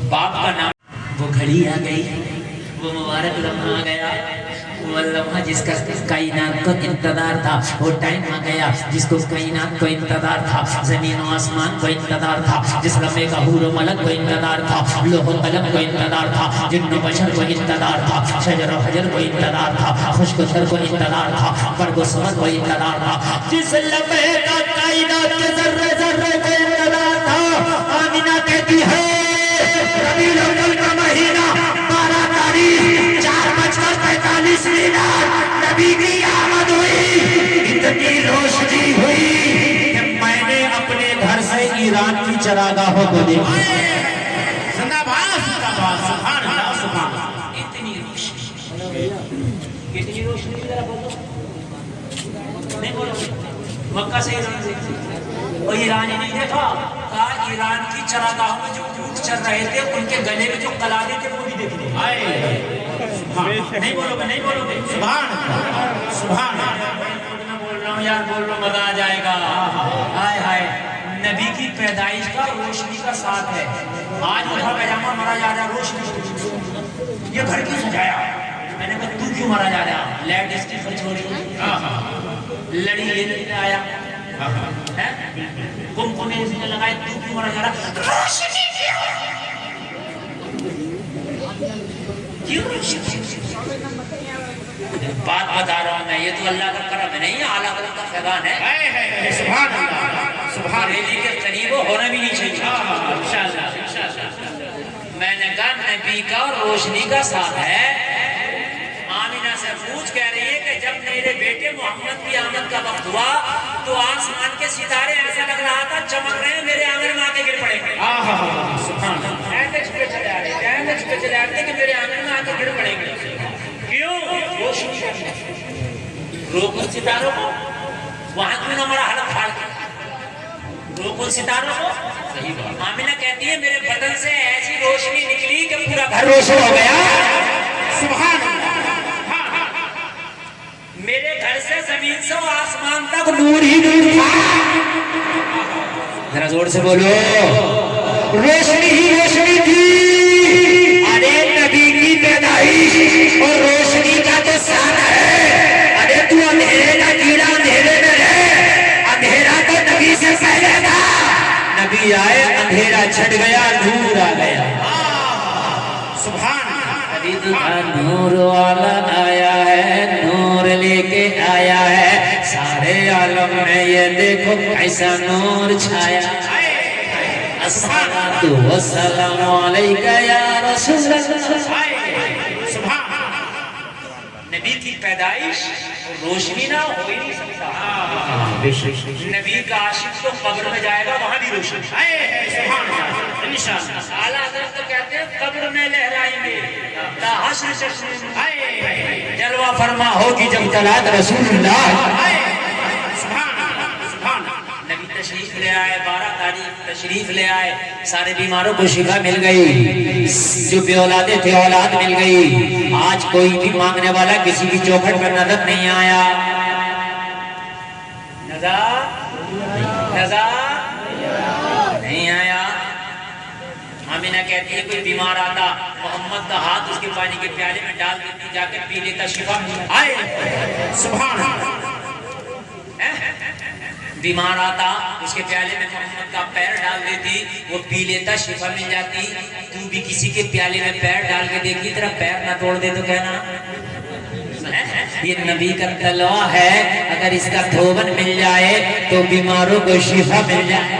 C: باپ کا نام, وہ گھڑی آ گئی, وہ مبارک لمحہ آ گیا, وہ لمحہ جس کا کائنات کو انتظار تھا, وہ ٹائم آ گیا جس کو کائنات کو انتظار تھا, زمین و آسمان کو انتظار تھا, جس لمحے کا حور و ملک کو انتظار تھا, لوح و قلم کو انتظار تھا, جن و بشر کو انتظار تھا, شجر و حجر کو انتظار تھا, خشک و تر کو انتظار تھا, برگ و ثمر کو انتظار تھا, جس لمحے کا کائنات کے ذرے ذرے کو انتظار تھا. آمینہ کہتی ہے ربیع الاول کا مہینہ 12 تاریخ 4:45 نبی کی آمد ہوئی, اتنی روشنی ہوئی کہ میں نے اپنے گھر سے ایران کی چراگاہوں کو دیکھا. زندہ باد, زندہ باد, سبحان اللہ, سبحان اللہ. اتنی روشنی, کتنی روشنی, ذرا بولو, نہیں بولو. مکہ سے ایران سے, اور ایرانی نہیں دیکھا, کہا ایران کی چراگاہوں میں جو اونٹ چل رہے تھے ان کے گلے میں جو کلادے تھے وہ بھی دیکھنے. نہیں بولو گے, نہیں بولو گے, سبحان اللہ, سبحان اللہ. بول رہا ہوں یار, بول رہا ہوں, مزہ آ جائے گا. ہائے ہائے, نبی کی پیدائش کا روشنی کا ساتھ ہے. آج وہ پیجامہ مرا جا رہا, روشنی, یہ گھر کیوں سجایا؟ میں نے کہا تو کیوں مرا جا رہا, لیٹ اس کی خرچ ہو رہی, لڑی لینے آیا, کم کمیں اس نے لگائے, تو کیوں مرا جا رہا, روشنی کیوں, بات بتا رہا ہوں میں, یہ تو اللہ کا کرم ہے, نہیں اعلیٰ حضرت کا فیضان ہے. سبحان اللہ, سبحان. ریلی کے قریب ہونا بھی نہیں چاہیے. انشاءاللہ. میں نے کہا نبی کا روشنی کا ساتھ ہے. آمینہ سے پوچھ کہہ رہی ہے کہ جب میرے بیٹے محمد کی آمد کا وقت ہوا تو آسمان کے ستارے ایسا لگ رہا تھا چمک رہے ہیں, میرے آنگن میں آ کے گر پڑیں گے. ایسے چھپے چلے آ رہے, ایسے چھپے چلے آ رہے کہ میرے آنگن میں آ کے گر پڑیں گے. کیوں؟ روشنی کرنے, روکن ستاروں کو, وہاں کیوں نہ ہمارا حلق پھاڑ کے, روکن ستاروں کو. آمینہ کہتی ہے میرے بدن سے ایسی روشنی نکلی کہ پورا گھر روشن ہو گیا. سبحان اللہ. میرے گھر سے زمین سے آسمان تک نور ہی نور تھا. ذرا زور سے بولو, روشنی ہی روشنی تھی. ارے نبی کی پیدائش اور روشنی کا تو ساتھ ہے. ارے تو اندھیرے کا کیڑا اندھیرے میں رہے, اندھیرا تو نبی سے پہلے تھا. نبی آئے, اندھیرا چھٹ گیا, نور آ گیا. سبحان نور والا آیا ہے, نور لے کے آیا ہے, سارے عالم میں یہ دیکھو کیسا نور چھایا. الصلاۃ والسلام علیکہ یا رسول اللہ. نبی کی پیدائش روشنی نہ ہو ہی نہیں سکتا. نبی کا عاشق تو قبر میں جائے گا, وہاں بھی روشنی. اعلیٰ حضرت تو کہتے ہیں قبر میں لہرائیں گے, حشر چشمے جلوہ فرما ہوگی جب طلعت رسول اللہ. نبی تشریف لے آئے, 12 تاریخ تشریف لے آئے, سارے بیماروں کو شفا مل گئی, جو بے اولادیں تھے اولاد مل گئی. آج کوئی بھی مانگنے والا کسی کی چوکھٹ پر نظر نہیں آیا. نظر نہیں آیا. آمینہ کہتی ہے کوئی بیمار آتا, محمد کا ہاتھ اس کے پانی کے پیالے میں ڈال دیتی, جا کے پی لیتا, شفا آئے. سبحان اللہ. بیمار آتا, اس کے پیالے میں محمد کا پیر ڈال دیتی, وہ پی لیتا, شفا مل جاتی. تو بھی کسی کے پیالے میں پیر ڈال کے دیکھی, تیرا پیر نہ توڑ دے تو کہنا یہ نبی کا تلوا ہے, اگر اس کا دھوبن مل جائے تو بیماروں کو شفا مل جائے.